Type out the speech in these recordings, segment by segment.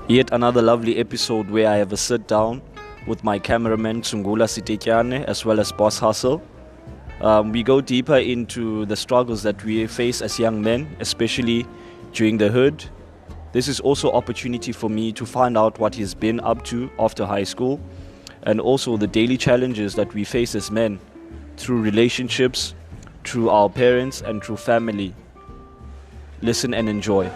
Yet another lovely episode where I have a sit down with my cameraman Sungula Sitetyana as well as boss Hussle. We go deeper into the struggles that we face as young men, especially during the hood. This is also opportunity for me to find out what he's been up to after high school, and also the daily challenges that we face as men through relationships, through our parents and through family. Listen and enjoy.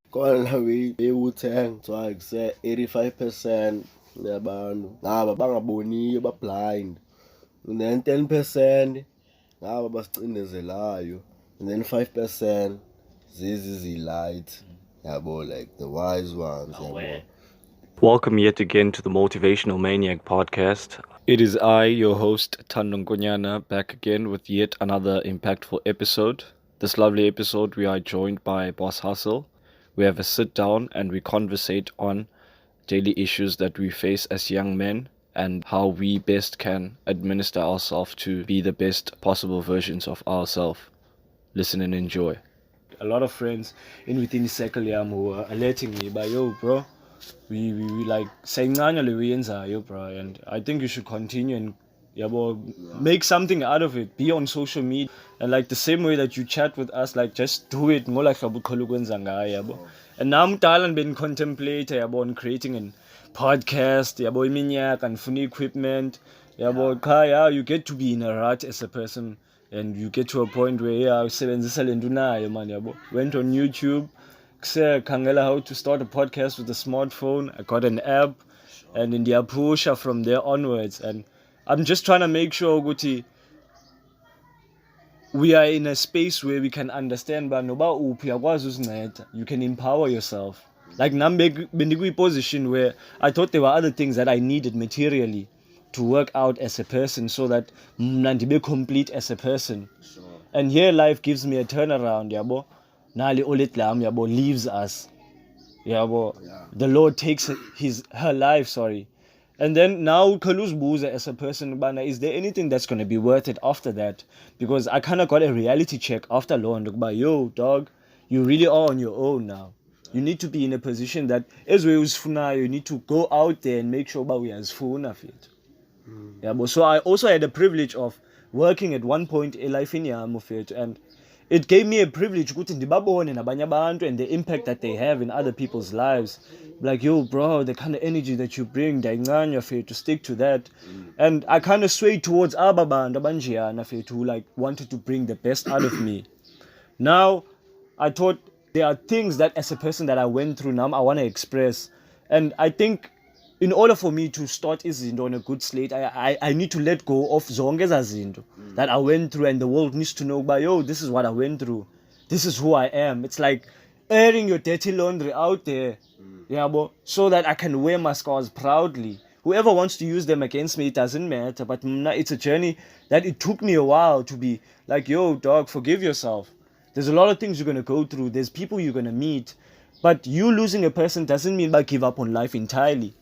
Kona bewuthenga kuthiwa kuse 85% yabantu ngaba bangaboniyo ba-blind, and then 10% ngaba basicindezelayo, and then 5% zizi-light, yabo, like the wise ones, yabo. Welcome yet again to the Motivational Maniac podcast. It is I, your host, Tandongonyana, back again with yet another impactful episode. This lovely episode, we are joined by Boss Hussle. We have a sit down and we conversate on daily issues that we face as young men and how we best can administer ourselves to be the best possible versions of ourselves. Listen and enjoy. A lot of friends in within the circle who are alerting me by, yo, bro, we like saying yo, bro, and I think you should continue and make something out of it. Be on social media, and like the same way that you chat with us, like just do it more like and now I'm been contemplating on creating a podcast, and funny equipment, you get to be in a rut as a person, and you get to a point where went on YouTube, how to start a podcast with a smartphone. I got an app, and in the push from there onwards, and I'm just trying to make sure Guti, we are in a space where we can understand you can empower yourself. Like a position where I thought there were other things that I needed materially to work out as a person so that be complete as a person. Sure. And here life gives me a turnaround, leaves us. The Lord takes her life, And then now Kaluz as a person, is there anything that's going to be worth it after that? Because I kind of got a reality check after law and yo, dog, you really are on your own now. You need to be in a position that as we you need to go out there and make sure we as funa fit. So I also had the privilege of working at one point in life in Yamufit, and it gave me a privilege and the impact that they have in other people's lives. Like, yo, bro, the kind of energy that you bring, to stick to that. And I kind of swayed towards who like wanted to bring the best out of me. Now, I thought there are things that as a person that I went through now, I want to express. And I think in order for me to start Izinto on a good slate, I need to let go of zonke ezazinto that I went through, and the world needs to know yo, this is what I went through. This is who I am. It's like airing your dirty laundry out there, so that I can wear my scars proudly. Whoever wants to use them against me, it doesn't matter. But it's a journey that it took me a while to be like, yo, dog, forgive yourself. There's a lot of things you're going to go through. There's people you're going to meet. But you losing a person doesn't mean give up on life entirely.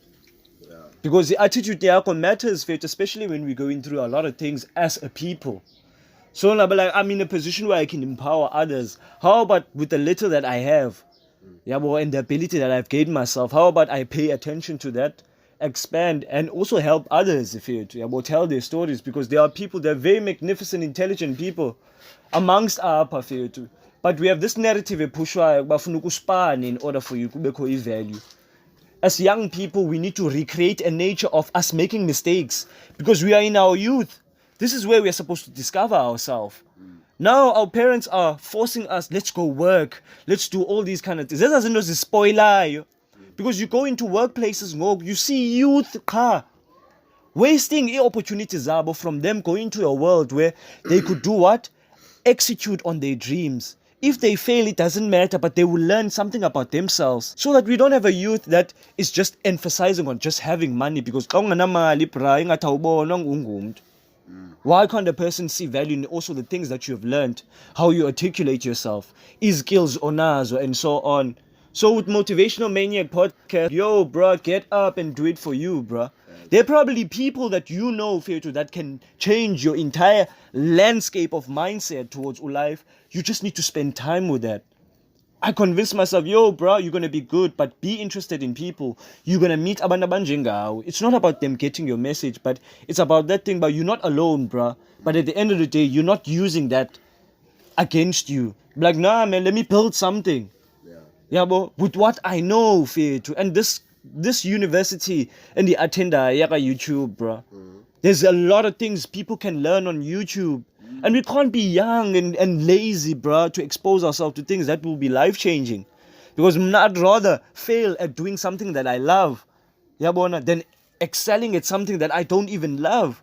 Because the attitude matters, especially when we're going through a lot of things as a people. So I'm in a position where I can empower others. How about with the little that I have? And the ability that I've gained myself, how about I pay attention to that, expand, and also help others tell their stories, because there are people, they're very magnificent, intelligent people amongst our too. But we have this narrative in order for you to be value. As young people, we need to recreate a nature of us making mistakes, because we are in our youth. This is where we are supposed to discover ourselves. Now our parents are forcing us, let's go work, let's do all these kind of things. This doesn't spoiler, because you go into workplaces, you see youth wasting opportunities from them going to a world where they could do what? Execute on their dreams. If they fail, it doesn't matter, but they will learn something about themselves, so that we don't have a youth that is just emphasizing on just having money, because why can't a person see value in also the things that you have learned, how you articulate yourself, skills, onazo, and so on. So with Motivational Maniac podcast, yo, bro, get up and do it for you, bro. There are probably people that you know, Fetu, that can change your entire landscape of mindset towards life. You just need to spend time with that. I convinced myself, yo, bro, you're going to be good, but be interested in people. You're going to meet abantu abanjengao. It's not about them getting your message, but it's about that thing, but you're not alone, bro. But at the end of the day, you're not using that against you. Like, nah, man, let me build something. Yeah, but with what I know, and this university and the attender, YouTube, bro. There's a lot of things people can learn on YouTube. And we can't be young and lazy, bro, to expose ourselves to things that will be life-changing. Because I'd rather fail at doing something that I love, than excelling at something that I don't even love.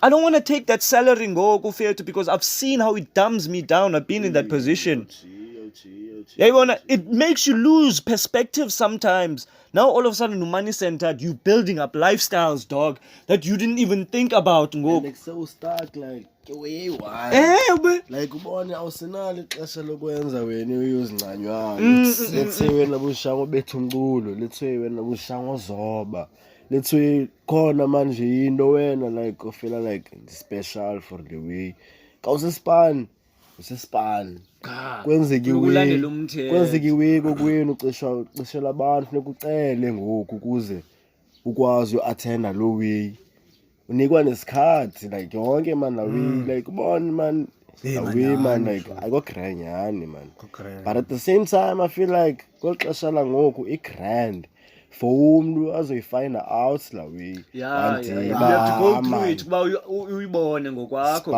I don't want to take that salary and go theatre because I've seen how it dumbs me down. I've been in that position. It makes you lose perspective sometimes. Now all of a sudden, money centered, you building up lifestyles, dog, that you didn't even think about. And it's so stuck, like, like ubone awusenalo ixesha lokwenza wena uyozincanywa. Let's say wena bushango bethu umculo, let's say wena bushango zoba, let's say khona manje into wena like ufeel like special for the way kawusespan usespan kwenzeka iwe kokwenu ucishela abantu funeka ucele ngoku ukuze ukwazi uattenda lo way unikwa nesikhathi like yonke man la way like ubone man la way man like ayikogranyani man but at the same time I feel like kwexesha la ngoku igrand for umuntu azoyifina out la way you have to go through it kuba uyibone ngokwakho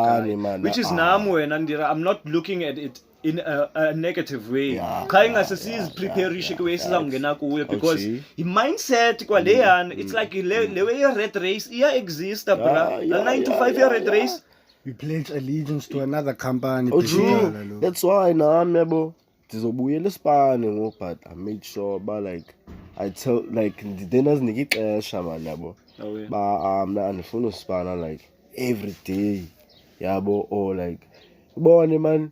which is nami wena ndira I'm not looking at it in a negative way cha ingasesizi preparation kwe sizangena kuyo because the mindset kwaleyana it's like le way red race iya exist bra the 9 to 5 year red race we pledge allegiance to another company. That's why nami yabo ndizobuyela esipane ngoku but I made sure ba like I tell like then azinike ixesha man yabo ba mna andifuna usipana like every day yabo or like ubone man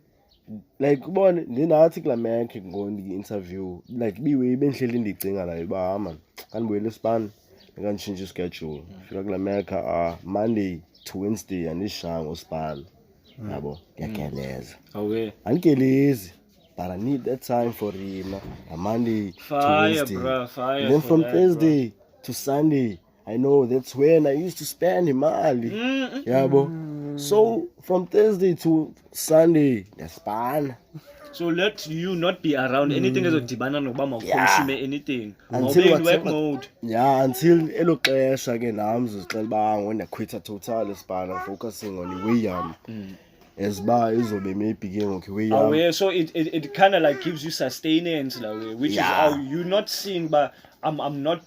like ubone ndinathi kula make ngondi interview like biwe benhleli ndicinga la ba man kanibuyela esipana ngikantshintsha schedule fika kula make Monday to Wednesday andishango sipana yabo yakeleza angelezi but I need that time for him Monday to Wednesday fire, then from Thursday to Sunday I know that's when I used to spend imali yabo so from Thursday to Sunday that's fine. So let you not be around anything ezodibana nokuba mawuconsume anything until work mode until elo xesha ke nami uzixela ba ngona quit total espana focusing on the way yam as ba izobe maybe ke ngoku way yam so it kind of like gives you sustenance la way which is how you not seeing but I'm not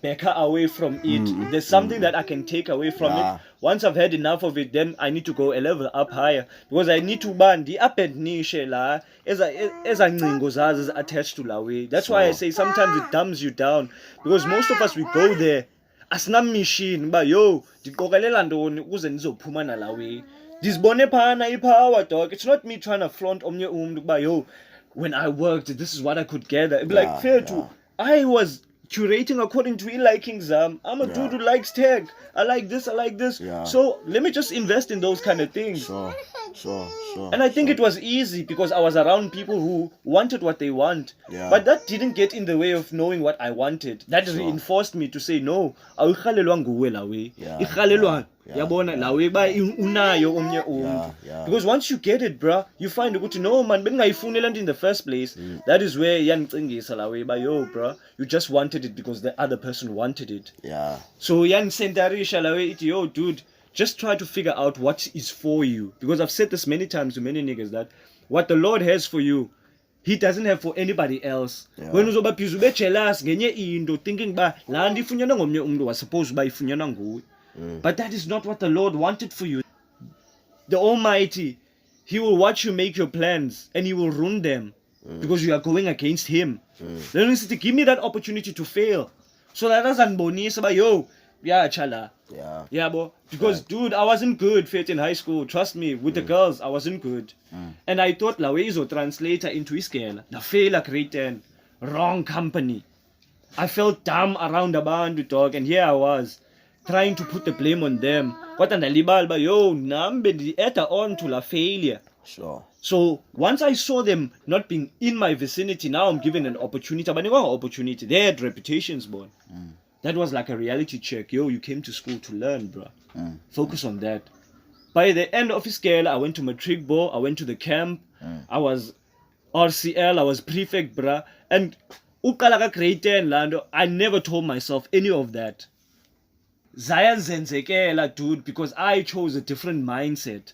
back away from it. There's something that I can take away from it. Once I've had enough of it, then I need to go a level up higher because I need to ban the up and niche la as a is attached to la way. That's why I say sometimes it dumbs you down because most of us we go there asina machine ba yo ndiqokelela ntoni ukuze ndizophuma na la way. Disbone phana ipower dog. It's not me trying to flaunt omnye umuntu ba yo when I worked this is what I could gather. It'd be like fair to I was curating according to likings. I'm a dude who likes tech. I like this. So let me just invest in those kind of things. Sure. And I think it was easy because I was around people who wanted what they want. But that didn't get in the way of knowing what I wanted. That reinforced me to say no. Awukhalelwa nguwe la way. Ikhalelwa yabona la way ba unayo omnye umuntu. Because once you get it, bruh, you find ukuthi no man bengayifunela in the first place. That is where yanicingisa la way ba yo, bruh, you just wanted it because the other person wanted it. So yanicentarisha la way yo dude, just try to figure out what is for you. Because I've said this many times to many niggas that what the Lord has for you, He doesn't have for anybody else. When uzoba phizu be jealous ngenye into thinking ba la ndifunyana ngomnye umuntu was supposed to ba ifunyana nguwe. But that is not what the Lord wanted for you. The Almighty, He will watch you make your plans and He will ruin them because you are going against Him. Then He said, give me that opportunity to fail. So that doesn't bonisa ba yo, chala. Bo. Because dude, I wasn't good fit in high school. Trust me, with the girls, I wasn't good. And I thought la wezo translator into iskela. La fail grade 10. Wrong company. I felt dumb around the band dog, and here I was trying to put the blame on them. What an alibal ba yo nambe di eta on to la failure. So once I saw them not being in my vicinity, now I'm given an opportunity. But opportunity. They had reputations, born. That was like a reality check. Yo, you came to school to learn, bro. Focus on that. By the end of his scale, I went to matric ball. I went to the camp. I was RCL. I was prefect, bruh. And uqala grade 10 lando. I never told myself any of that. Zayan zenzekela, dude, because I chose a different mindset.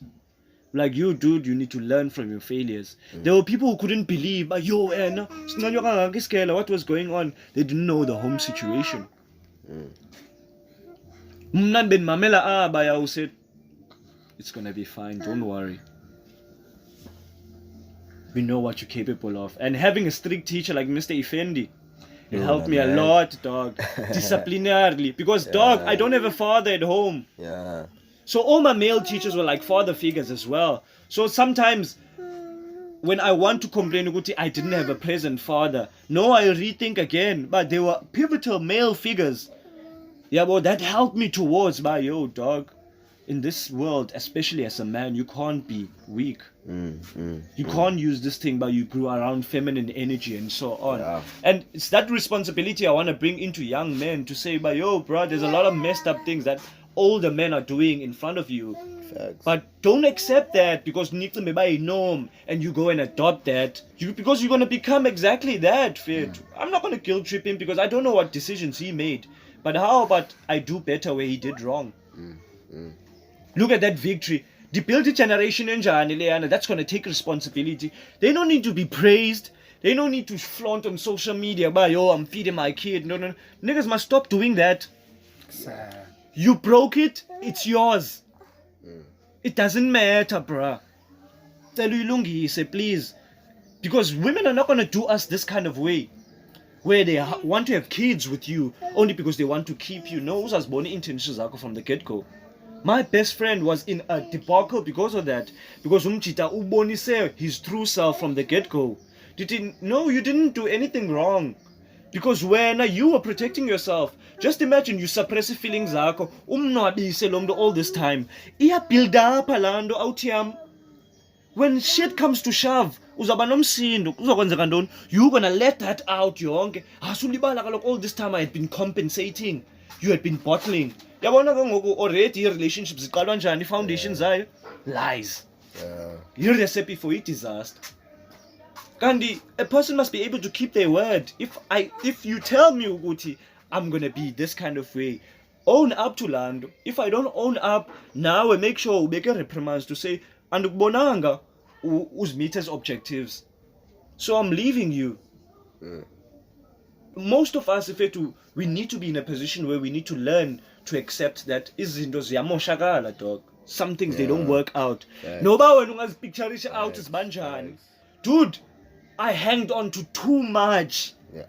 Like you, dude, you need to learn from your failures. There were people who couldn't believe, but yo, what was going on? They didn't know the home situation. Mnan ben mamela baya who said, it's gonna be fine, don't worry. We know what you're capable of. And having a strict teacher like Mr. Effendi, it helped me a lot, dog. Disciplinarily. Because, dog, I don't have a father at home. Yeah. So all my male teachers were like father figures as well. So sometimes when I want to complain, I didn't have a present father. No, I rethink again. But they were pivotal male figures. Yeah, well, that helped me towards, yo, dog. In this world, especially as a man, you can't be weak. You can't use this thing, but you grew around feminine energy and so on. Yeah. And it's that responsibility I want to bring into young men to say, yo, bro, there's a lot of messed up things that older men are doing in front of you. Facts. But don't accept that because you need a norm and you go and adopt that. Because you're going to become exactly that, fit. I'm not going to guilt trip him because I don't know what decisions he made. But how about I do better where he did wrong? Look at that victory. The build a generation in Leana, that's going to take responsibility. They don't need to be praised. They don't need to flaunt on social media by, yo, I'm feeding my kid. No. Niggas must stop doing that. You broke it, it's yours. It doesn't matter, bruh. Tell you, please. Because women are not going to do us this kind of way. Where they want to have kids with you only because they want to keep you. No, who's born intentions from the get-go. My best friend was in a debacle because of that. Because umchita ubonise his true self from the get-go. No, you didn't do anything wrong. Because when you were protecting yourself, just imagine you suppress feelings zakho, all this time. Iya build up alando outiyam. When shit comes to shove, you're gonna let that out yonke. All this time I had been compensating. You had been bottling. Already relationships foundations are lies. You're the recipe for it disaster. Gandhi, a person must be able to keep their word. If you tell me, Uguti, I'm gonna be this kind of way, own up to land. If I don't own up, now I make sure we make a reprimand to say, and bonanga who's meet as objectives. So I'm leaving you. Most of us, we need to be in a position where we need to learn to accept that dog. Some things they don't work out. Nobody when picture out is banjani. Dude, I hanged on to too much. Dude.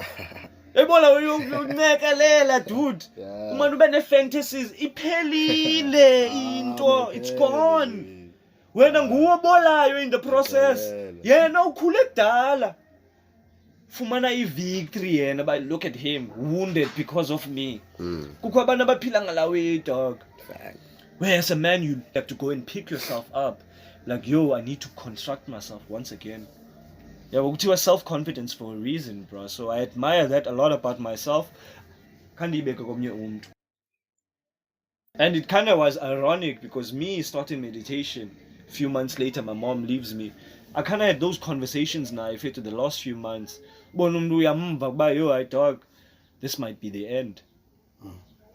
Umane ube fantasies iphelile into, it's gone. Wena nguwe obolayo in the process. Yena ukhule kudala. Fumana victory yena, but look at him, wounded because of me. Kukho abantu abaphila ngalawe, dog. Where as a man you have to go and pick yourself up. Like, yo, I need to construct myself once again. Yeah, kuthiwa self-confidence for a reason, bro. So I admire that a lot about myself. And it kind of was ironic because me starting meditation, a few months later my mom leaves me. I kind of had those conversations now, if it to the last few months. Dog, this might be the end.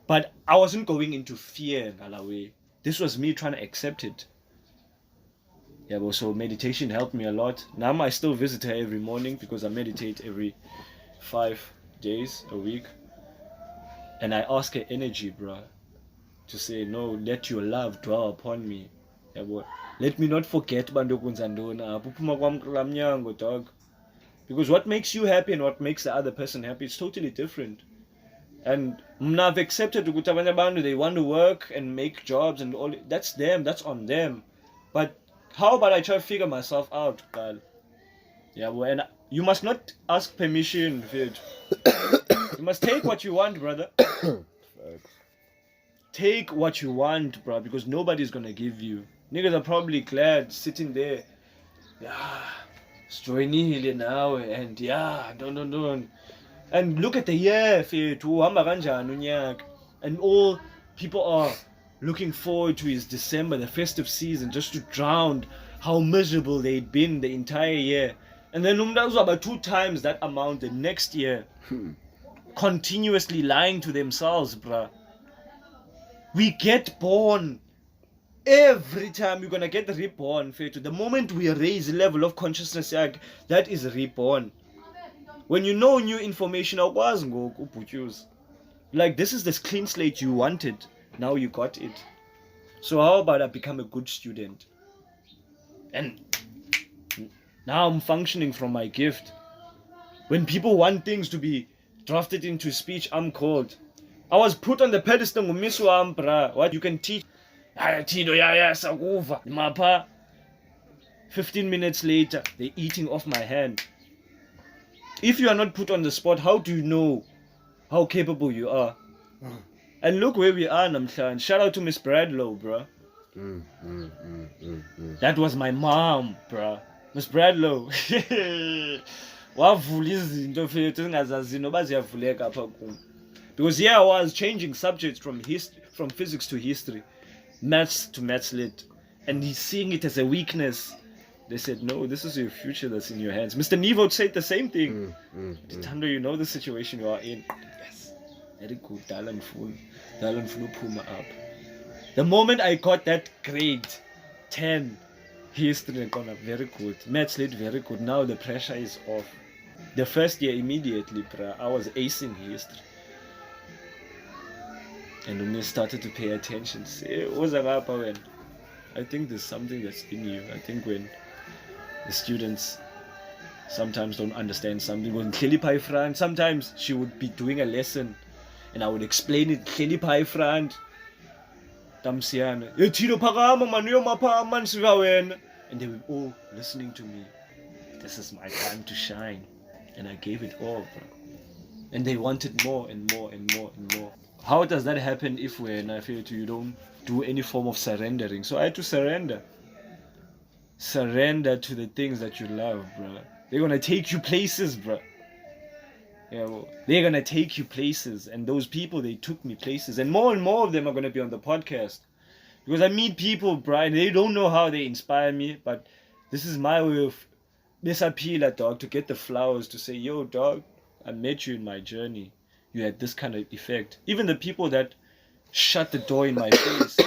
But I wasn't going into fear, Galawe. This was me trying to accept it. Yeah, well, so meditation helped me a lot. Now I still visit her every morning because I meditate every 5 days a week. And I ask her energy, bro, to say, no, let your love dwell upon me. Yeah, boy. Let me not forget dog. Because what makes you happy and what makes the other person happy is totally different. And I've accepted they want to work and make jobs and all. That's them, that's on them. But how about I try to figure myself out, pal? Yeah, well, and you must not ask permission, Vid. You must take what you want, brother. Take what you want, bro, because nobody's gonna give you. Niggas are probably glad sitting there yeah, sijoyinile nawe and yeah, don't. And look at the year, fethu uhamba kanjani unyaka. And all people are looking forward to his December, the festive season, just to drown how miserable they'd been the entire year. And then about 2 times that amount the next year. Continuously lying to themselves, bruh. We get born. Every time we're gonna get reborn, fethu. The moment we raise the level of consciousness, that is reborn. When you know new information, like this is this clean slate you wanted. Now you got it. So how about I become a good student? And now I'm functioning from my gift. When people want things to be drafted into speech, I'm called. I was put on the pedestal with Miss Wambra. What you can teach. 15 minutes later, they're eating off my hand. If you are not put on the spot, how do you know how capable you are? And look where we are, Namhlan. Shout out to Miss Bradlow, bruh. That was my mom, bruh. Miss Bradlow. Because I was changing subjects from physics to history, maths to maths lit, and he's seeing it as a weakness. They said, no, this is your future that's in your hands. Mr. Nevo said the same thing. Tando, you know the situation you are in. Yes. Very good. Dalan flu puma up. The moment I got that grade 10 history, very good. Maths lit, very good. Now the pressure is off. The first year immediately, I was acing history. And when I started to pay attention, I think there's something that's in you. I think when the students sometimes don't understand something, when Klelipai Front, sometimes she would be doing a lesson and I would explain it, Klelipai Front, Tamsiana, and they were all listening to me. This is my time to shine. And I gave it all, bro. And they wanted more and more and more and more. How does that happen if when I feel you don't do any form of surrendering? So I had to surrender. Surrender to the things that you love, bro. They're gonna take you places, bro. Yeah, well, they're gonna take you places, and those people, they took me places, and more of them are gonna be on the podcast because I meet people, bro, and they don't know how they inspire me, but this is my way of besapila, dog, to get the flowers to say, yo, dog, I met you in my journey. You had this kind of effect. Even the people that shut the door in my face.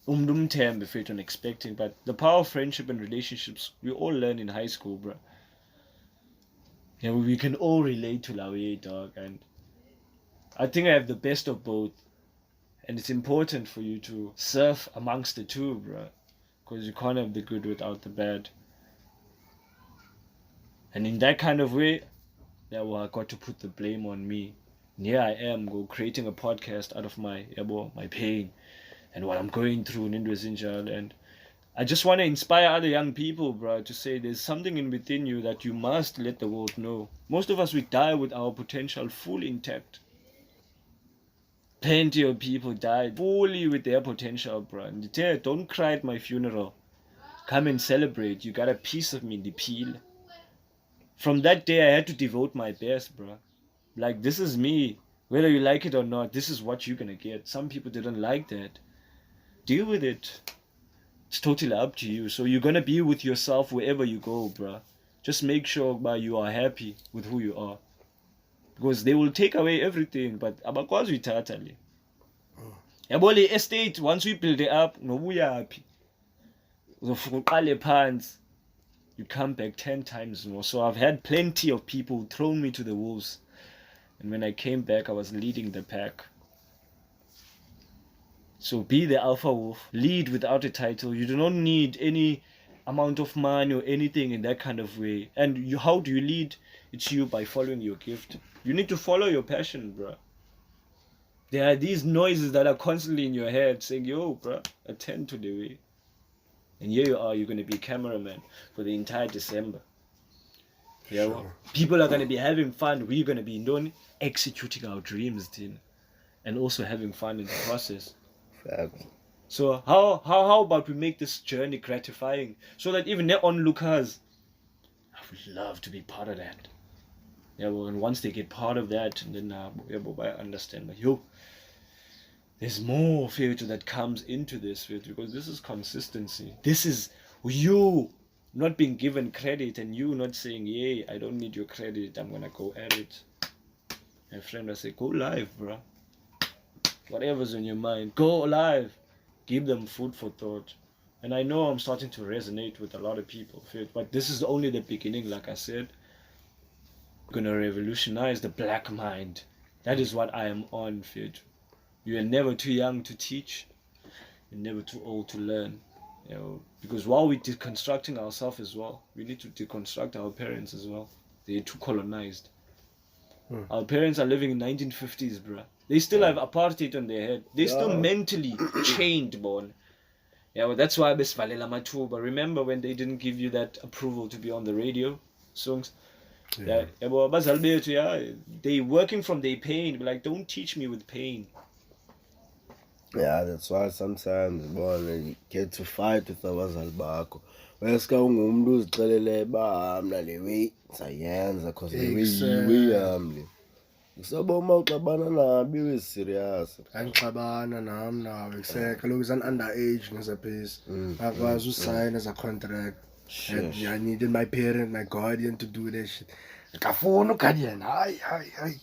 Unexpecting, but the power of friendship and relationships we all learn in high school, bro. Yeah, we can all relate to Lawe, dog, and I think I have the best of both, and it's important for you to surf amongst the two, bro, because you can't have the good without the bad. And in that kind of way, I got to put the blame on me. And here I am, creating a podcast out of my pain and what I'm going through in Indonesia. And I just want to inspire other young people, bro, to say there's something in within you that you must let the world know. Most of us, we die with our potential fully intact. Plenty of people died fully with their potential, bro. And don't cry at my funeral. Come and celebrate. You got a piece of me in the peel. From that day, I had to devote my best, bro. Like, this is me. Whether you like it or not, this is what you're gonna get. Some people didn't like that. Deal with it. It's totally up to you. So you're gonna be with yourself wherever you go, bro. Just make sure, bro, you are happy with who you are. Because they will take away everything, but abakwazi uthatha. Yabo le estate, once we build it up, nobuya happy. Uzofika uqale phansi. You come back 10 times more. So I've had plenty of people throw me to the wolves. And when I came back, I was leading the pack. So be the alpha wolf. Lead without a title. You do not need any amount of money or anything in that kind of way. And how do you lead? It's you by following your gift. You need to follow your passion, bro. There are these noises that are constantly in your head saying, yo, bro, attend to the way. And here you are, you're going to be a cameraman for the entire December. Yeah, sure. Well, people are going to be having fun. We're going to be executing our dreams, Tina. And also having fun in the process. Facts. So how about we make this journey gratifying so that even the onlookers, I would love to be part of that. Yeah, well, and once they get part of that, and then I understand. But there's more filter that comes into this filter, because this is consistency. This is you not being given credit, and you not saying, "Yay, I don't need your credit. I'm gonna go at it." My friend, I say, "Go live, bro. Whatever's on your mind, go live. Give them food for thought." And I know I'm starting to resonate with a lot of people, but this is only the beginning. Like I said, gonna revolutionize the black mind. That is what I am on, Fit. You are never too young to teach. You're never too old to learn. Because while we're deconstructing ourselves as well, we need to deconstruct our parents as well. They're too colonized. Our parents are living in 1950s, bruh. They still have apartheid on their head. They're still mentally chained, born. Yeah, well, that's why besivalela mathuba. Remember when they didn't give you that approval to be on the radio songs? Yeah, they working from their pain. Like, don't teach me with pain. Yeah, that's why sometimes you get to fight with abazali bakho. Weska ungumntu uzixelele ba mna le way sayenza cause the way yami. So uma uxabana nabi we serious. Angixabana nami nawe kuseka lokhu is an underage ngezaphisi. Akwazi usign as a contract. And I needed my parent, my guardian to do that shit. Akafuna uguardian.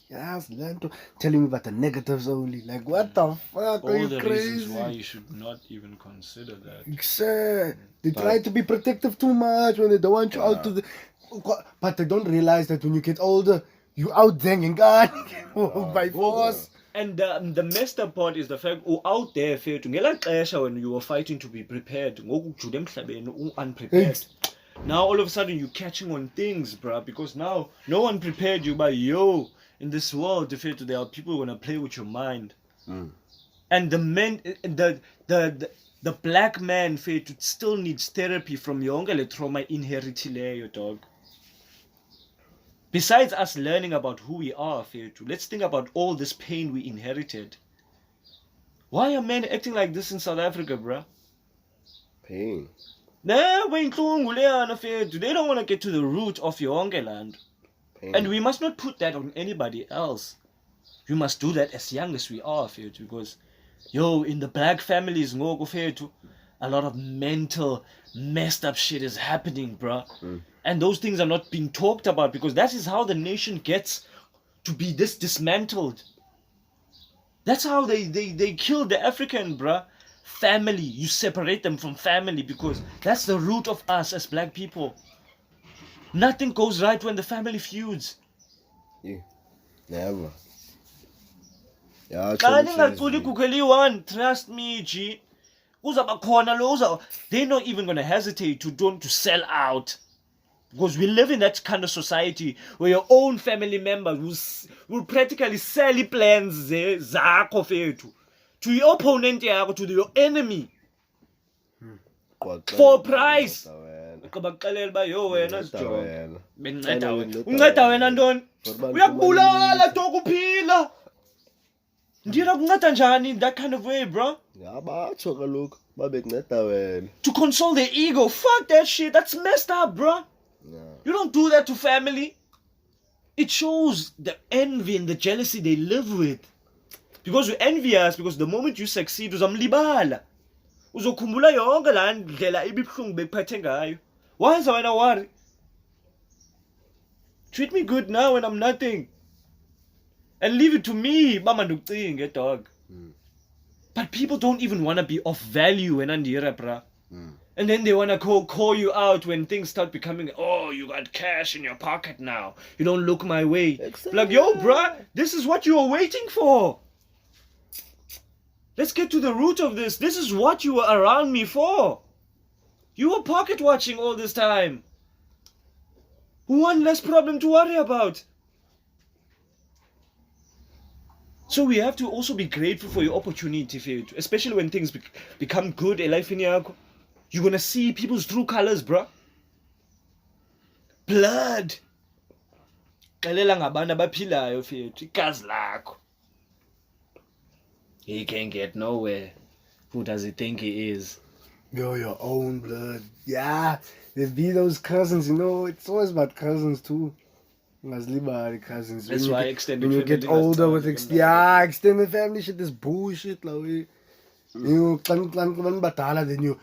Yes, lento telling me about the negatives only. Like, what the fuck? Are you the crazy? Reasons why you should not even consider that. Exactly. They try to be protective too much when they don't want you out to the. But they don't realize that when you get older, you out danging God by force. And the messed up part is the fact, out there, when you were fighting to be prepared, unprepared. Now all of a sudden you're catching on things, bruh, because now no one prepared you. But in this world, there are people who gonna play with your mind. And the black man still needs therapy from your trauma inherited, your dog. Besides us learning about who we are, let's think about all this pain we inherited. Why are men acting like this in South Africa, bruh? Pain. They don't want to get to the root of your land. And we must not put that on anybody else. We must do that as young as we are, because in the black families, a lot of mental messed up shit is happening, bruh. And those things are not being talked about, because that is how the nation gets to be dismantled. That's how they kill the African, bruh. Family, you separate them from family, because that's the root of us as black people. Nothing goes right when the family feuds. Yeah, never. Trust me, G. They're not even gonna hesitate to sell out. Because we live in that kind of society where your own family members will practically sell plans to your opponent, to your enemy, for a price. That kind of way, bro. To console their ego. Fuck that shit. That's messed up, bro. You don't do that to family. It shows the envy and the jealousy they live with. Because you envy us, because the moment you succeed, uzamlibala. Uzokhumbula yonke la ndlela ibibhlungu bekuphethe ngayo. Why is wena worry? Treat me good now when I'm nothing. And leave it to me, mama nducinge, dog. But people don't even want to be of value when andira, bruh. And then they want to call you out when things start becoming, oh, you got cash in your pocket now. You don't look my way. Exactly. Like, yo, bruh, this is what you were waiting for. Let's get to the root of this. This is what you were around me for. You were pocket watching all this time. One less problem to worry about. So we have to also be grateful for your opportunity, especially when things become good in life. You're going to see people's true colors, bro. Blood. He can't get nowhere. Who does he think he is? You're your own blood. Yeah, there be those cousins, you know, it's always about cousins too. Ungazilibali cousins. That's why extended when you family get older with ingazithandi, extended family shit is bullshit like you badala, then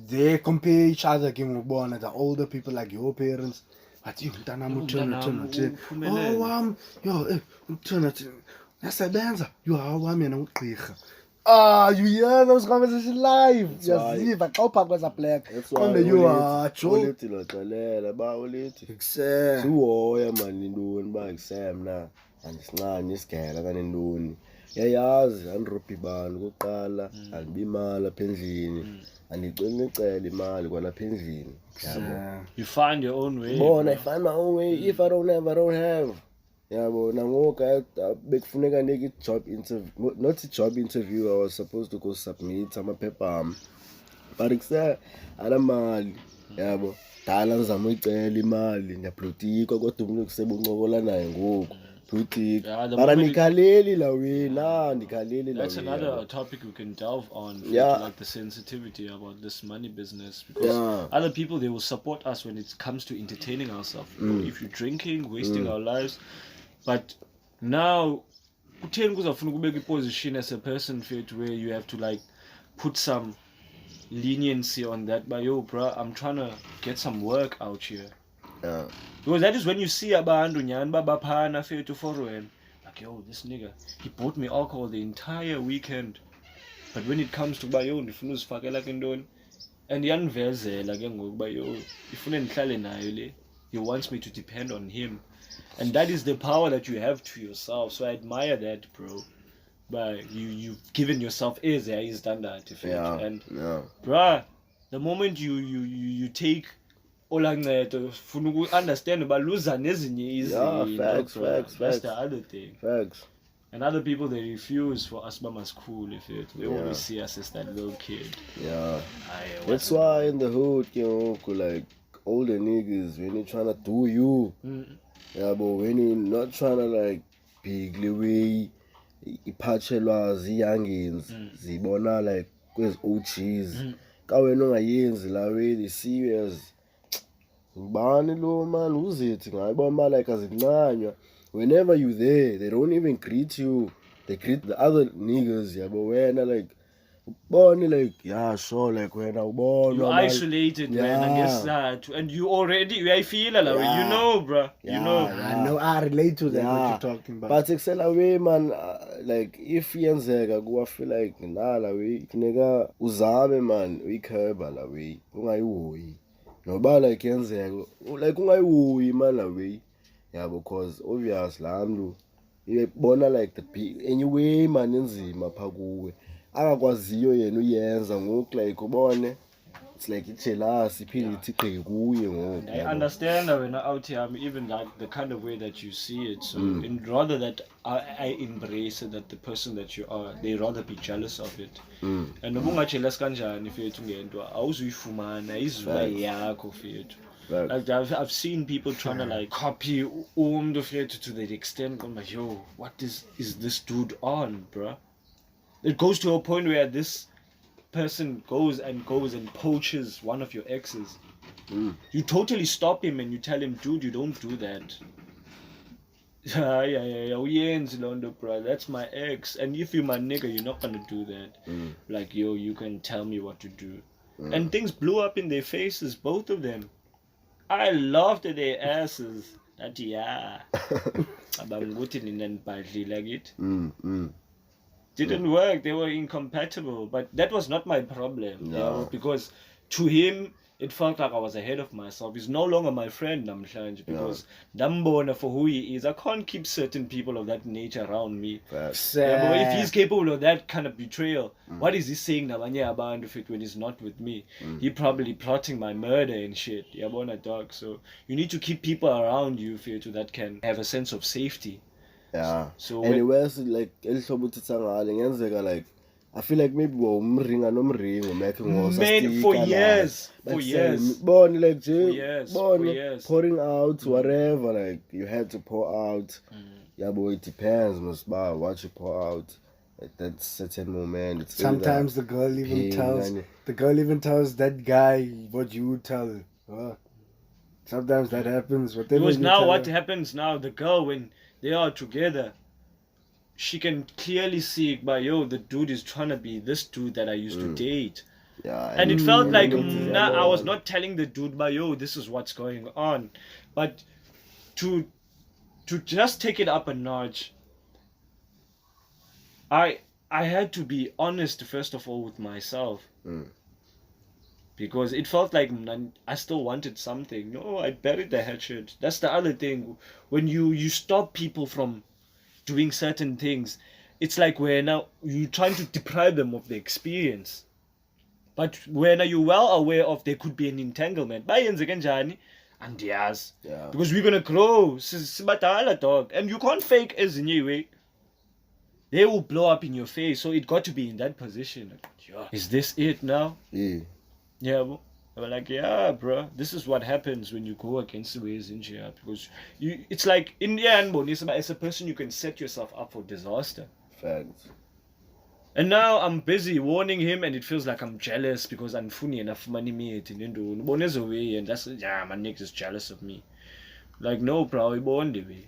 they compare each other again. The older people like your parents. But you you hear those conversations live. Yaziva xa uphakweza black. Konde you atsho. ulithi loxelela ba ulithi Exactly. siwoya mani intoni ba ngisem na andisincane isigela kanentoni yayazi andirobhi bani kuqala andibi imali apha endlini andicela imali kwalapha endlini yabo you find your own way. bona I find my own way. If I don't have, I don't have. Yabo nangoku bekufuneka ndike job interview, not a job interview. I was supposed to go submit amaphepha am but kuse anamali yabo dala ngizama uyicela imali ndiyablotikwa kodwa umuntu kusebuncokola naye ngoku blutika bara ndikhaleli lawina ndikhaleli lawina. That's another topic we can delve on, Yeah. like the sensitivity about this money business, because other people, they will support us when it comes to entertaining ourselves. If you're drinking, wasting our lives, but now kutheni kuzafuna ukubeka position as a person fit where you have to like put some leniency on that, but yo bro, I'm trying to get some work out here. Because that is when you see abantu nyani babaphana fethu for wena, like yo, this nigga, he bought me alcohol the entire weekend, but when it comes to ba yo ndifuna uzifakela kentoni, and yandivezela ke ngoku ba yo ifuna ndihlale nayo le, he wants me to depend on him, and that is the power that you have to yourself. So I admire that, bro. But you've given yourself is done that, and bruh, the moment you take olancedo funa uku-understand uba luza nezinye izinto, that's the other thing. Facts. And other people, they refuse for us by my school, they always see us as that little kid. That's why in the hood, you know, like older niggas, when you trying to do you, but when you not trying to like bigly way iphathelwa ziyangins zibona like kwezi OGs ka wena ungayenzi la really serious ngibani lo man uzithi ngayibona like azincanywa. Whenever you there, they don't even greet you, they greet the other niggas yabo wena like ubone like sure like wena ubona you isolated, man, I guess that, and you already feel like you know, bro, you know. I know, I relate to that what you're talking about. But excel away man, like if yenzeka kuwa feel like nala we kuneka uzame man uyikheba la we ungayihoyi noba like yenzeka like ungayihoyi man la we because obvious la mntu ibona like the anyway man enzima pha kuwe akakwaziyo yena uyenza ngoku like ubone it's like ijealous iphinde ithi gqi kuye ngoku. I understand that when out here, even like the kind of way that you see it, so in rather that I embrace it, that the person that you are, they rather be jealous of it. And noba ungajealous kanjani fethu ngento awuzuyifumana izuba yakho fethu. Like I've seen people trying to like copy umuntu fethu to the extent I'm like, yo, what is this dude on, bruh? It goes to a point where this person goes and poaches one of your exes. You totally stop him and you tell him, dude, you don't do that. Uyenzi londo, bro. That's my ex. And if you're my nigga, you're not gonna do that. Like, yo, you can tell me what to do. And things blew up in their faces, both of them. I laughed at their asses. That abanguthi nina nibhadlile akithi. Didn't work. They were incompatible. But that was not my problem. You know, because to him, it felt like I was ahead of myself. He's no longer my friend, namhlanje, because Dambona for who he is. I can't keep certain people of that nature around me. But if he's capable of that kind of betrayal, what is he saying nabanye abantu if it when he's not with me? He probably plotting my murder and shit. Yabona dog. So you need to keep people around you that can have a sense of safety. So anyway, like elihlobo uthitha ngale ngenzeka like I feel like maybe umringa nomringo making was for years born like years. pouring out whatever like you had to pour out. Yeah, boy, it depends musba what you pour out. at that certain moment. It's Sometimes the girl even tells that guy what you would tell her. Oh, sometimes that happens. Whatever Because you now tell what her. happens now, the girl, when they are together, she can clearly see, but yo, the dude is trying to be this dude that I used to date. Yeah, And it felt like Mm. I was not telling the dude, but yo, this is what's going on. But to just take it up a notch, I had to be honest first of all with myself. Because it felt like I still wanted something. No, I buried the hatchet. That's the other thing. When you stop people from doing certain things, it's like when you're trying to deprive them of the experience. But when you're well aware of there could be an entanglement, bayenze kanjani? Andiyazi. Yeah. Because we're gonna grow. Sibadala, dog. And you can't fake ezinye way. They will blow up in your face. So it got to be in that position. Is this it now? Yeah. Yeah, bro. They were like, yeah, bro, this is what happens when you go against the ways in here. Because it's like, in the end, as a person, you can set yourself up for disaster. Facts. And now I'm busy warning him, and it feels like I'm jealous because I'm funny enough money mate and there's a way, and that's my nigga is jealous of me. Like, no, bro, we born the way.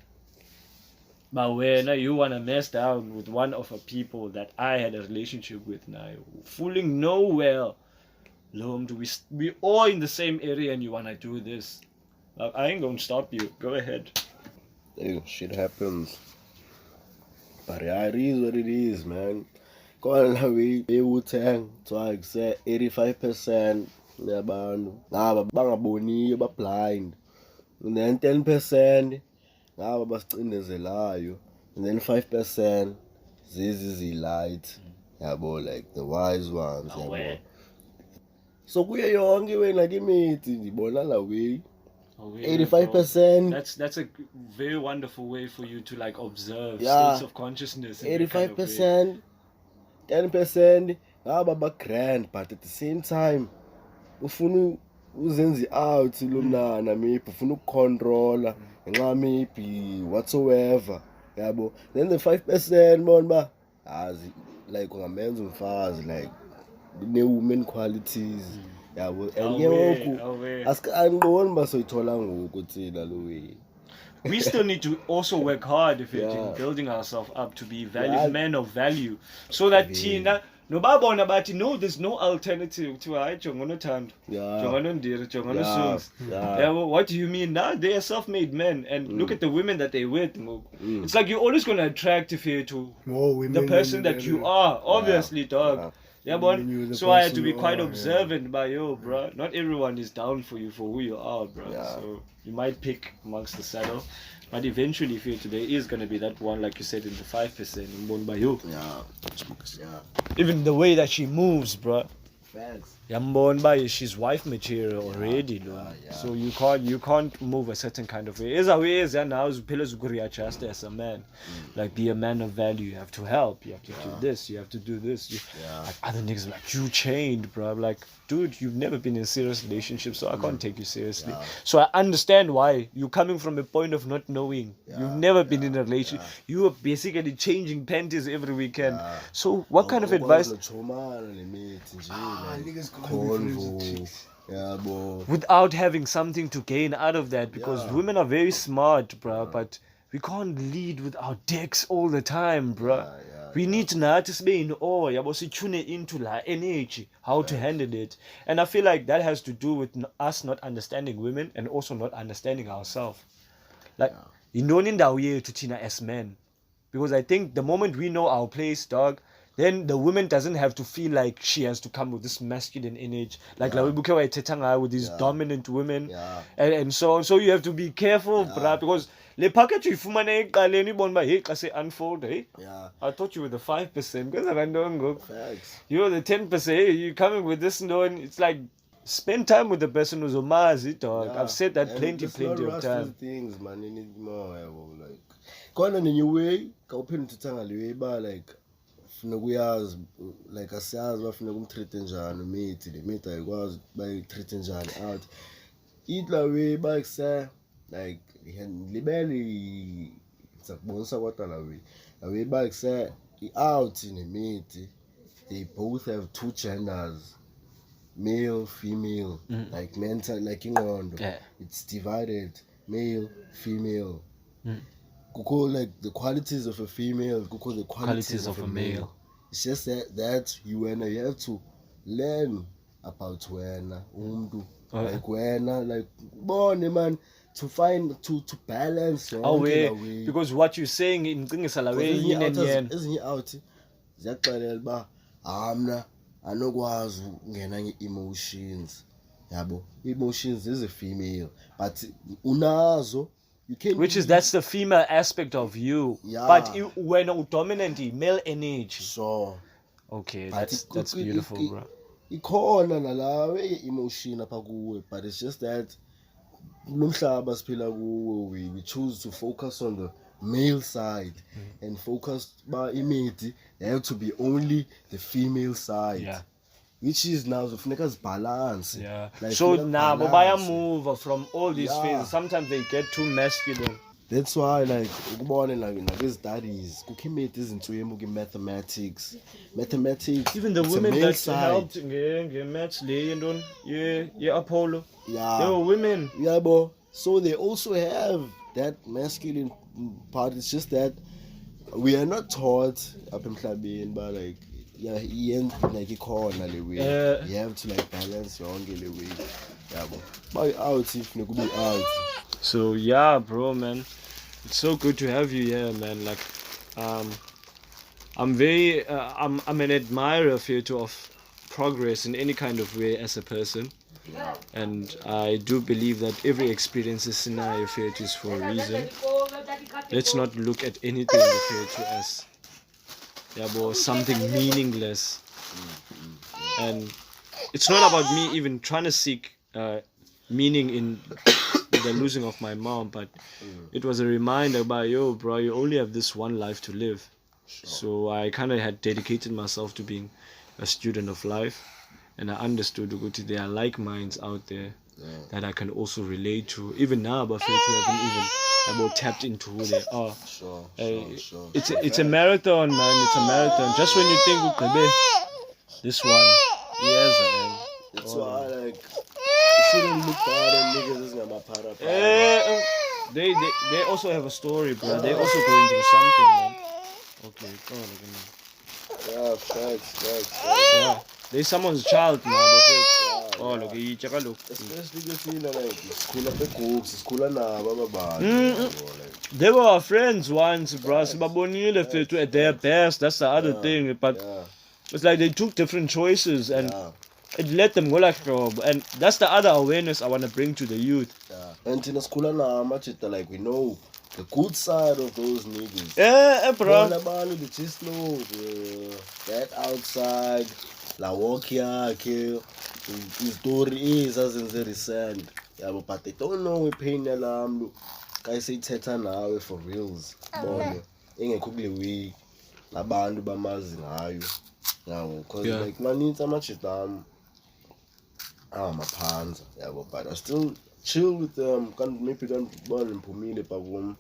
But when you wanna mess down with one of the people that I had a relationship with now, fooling nowhere. We all in the same area and you wanna do this. I ain't gonna stop you. Go ahead. Hey, shit happens. But yeah, it is what it is, man. Kona we Wu-Tang, so I say 85% yabantu ngaba bangaboniyo ba blind. And then 10% ngaba basicindezelayo. And then 5% zizi light. Yabo, like the wise ones, yabo. So kuye yonke wena kimithi ndibona la way 85%. That's a very wonderful way for you to like observe Yeah. states of consciousness. 85%, 10% ngaba ba grand, but at the same time ufuna uzenze out lo mnana, maybe ufuna ukucontrola ngenxa maybe whatsoever, yabo. Then the 5% bona ba azi like ungamenza umfazi like ne-woman qualities, yabo. And ke ngoku asikanqoni basoyithola ngoku thina lo way. We still need to also work hard if in building ourselves up to be men of value, so that Tina nobabona bathi no, there's no alternative to jongonothando, jongonondiri, jongonosungs. What do you mean? Now they are self-made men, and look at the women that they with. It's like you're always gonna attract to more women, the person that you are, obviously, dog. Yeah, but so I had to be quite observant by you, bro. Not everyone is down for you for who you are, bro. So you might pick amongst the saddle, but eventually, if there is gonna be that one, like you said, in the 5%, born by you. Even the way that she moves, bro. Facts. Born by she's wife material already, so you can't move a certain kind of way. As a way is now just as a man, like be a man of value. You have to help. You have to do this. You have to do this. Like other niggas are like, you chained, bro. I'm like, dude, you've never been in a serious relationship, so I can't take you seriously. So I understand why you're coming from a point of not knowing. You've never been in a relationship. You are basically changing panties every weekend. So what kind of advice? Without having something to gain out of that, because women are very smart, bro, but we can't lead with our dicks all the time, bro. We need to be in awe, tune into la energy, how to handle it. And I feel like that has to do with us not understanding women and also not understanding ourselves. Like, you don't need that way to Tina as men. Because I think the moment we know our place, dog, then the woman doesn't have to feel like she has to come with this masculine image, like with these dominant women, and so on. So you have to be careful, bruh, because the package you unfold, I thought you were the 5%, because I don't go. You're the 10%. You're coming with this knowing. It's like spend time with the person who's a mazi, dog. I've said that plenty of times. Things, man, you need more, like. Going in your way, like. Kuyazi like asiyazi bafuna ukumtreat njani umithi le mithi ayikwazi bayitreat njani out idla way bayise like libeli sakubonisa kodwa la way bayise out in a mate, they both have two genders, male, female, like mental, like in it's divided, male, female. Kuko like the qualities of a female, kuko the qualities of a male. It's just that you have to learn about umdu, like man, to find to balance your way. Because what you're saying in isn't out ziyaqalela ba amna anokwazi ungena nge-emotions yabo. Emotions is a female, but unazo. You can, which is that's the female aspect of you. Yeah. But when dominant male energy. So okay, that's beautiful, bro. Ikhona nalawe emotion apha kuwe, but it's just that nomhlaba siphila kuwo, we choose to focus on the male side and focus by image they have to be only the female side. Yeah. Which is now the balance. Yeah. Like so now Bobaya move from all these phases. Sometimes they get too masculine. That's why like these studies mathematics. Even the women that helped maths Apollo. Yeah. They were women. Yeah, but so they also have that masculine part. It's just that we are not taught up in Klabin, but like like you have to like balance your own way. Yeah, but out if you could be out. So yeah, bro, man, it's so good to have you here, man. Like, I'm very, I'm an admirer of progress in any kind of way as a person, and I do believe that every experience is scenario is for a reason. Let's not look at anything as something meaningless. And it's not about me even trying to seek meaning in the losing of my mom, but it was a reminder about, yo, bro, you only have this one life to live. So I kind of had dedicated myself to being a student of life, and I understood that there are like minds out there that I can also relate to. Even now, but I haven't even tapped into who they are. Sure. It's a marathon, man. It's a marathon. Just when you think, this one, yes, man. That's why like you shouldn't look bad at niggas as my para. They also have a story, bro. They also going through something, man. Okay, go on again. Yeah, facts. Yeah. There's someone's child now, oh, look, especially if you like school up the cooks, school they were our friends once, bro. At their best, that's the other thing. But it's like they took different choices and it let them go like, and that's the other awareness I want to bring to the youth. And in the school now, like we know the good side of those niggas. Yeah, bro. They just know that outside. La walk here, his story is as in the recent. Yeah, but they don't know we paying alarm. Guys say Sitetyana for reals. Bone. Ingekugile we labantu bamazi ngayo. Yabo, cause like manitsa machitam. Mapanza. Yabo, but I still chill with them. Maybe don't burn impumile pavum.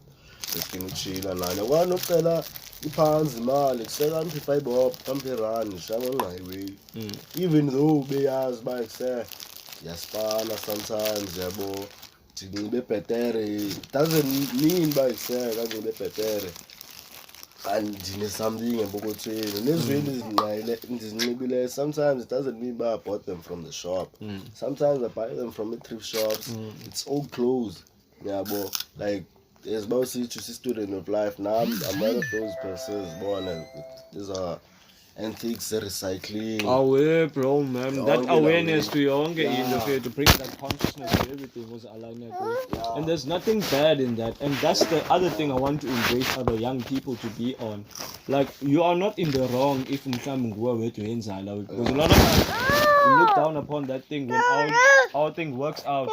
Just chill and nane. One of fella. Iphansi imali kuseka amplify bob kamperani shaba ngihighway even though beyazi ba kuse yasifana sometimes yabo tingibe bhetere doesn't mean ba kuse kangibe bhetere and ndine something embokothweni nezweni ndizinqibile. Sometimes it doesn't mean I bought them from the shop. Sometimes I buy them from the thrift shops. It's all clothes yabo, like there's about to see student of life now. I'm one of those persons born and these are antiques, recycling. Aware, bro, man. That awareness to your own to bring that consciousness to everything was aligned. And there's nothing bad in that. And that's the other thing I want to embrace other young people to be on. Like, you are not in the wrong if you come go away to Inzala. Because a lot of times we look down upon that thing when our thing works out.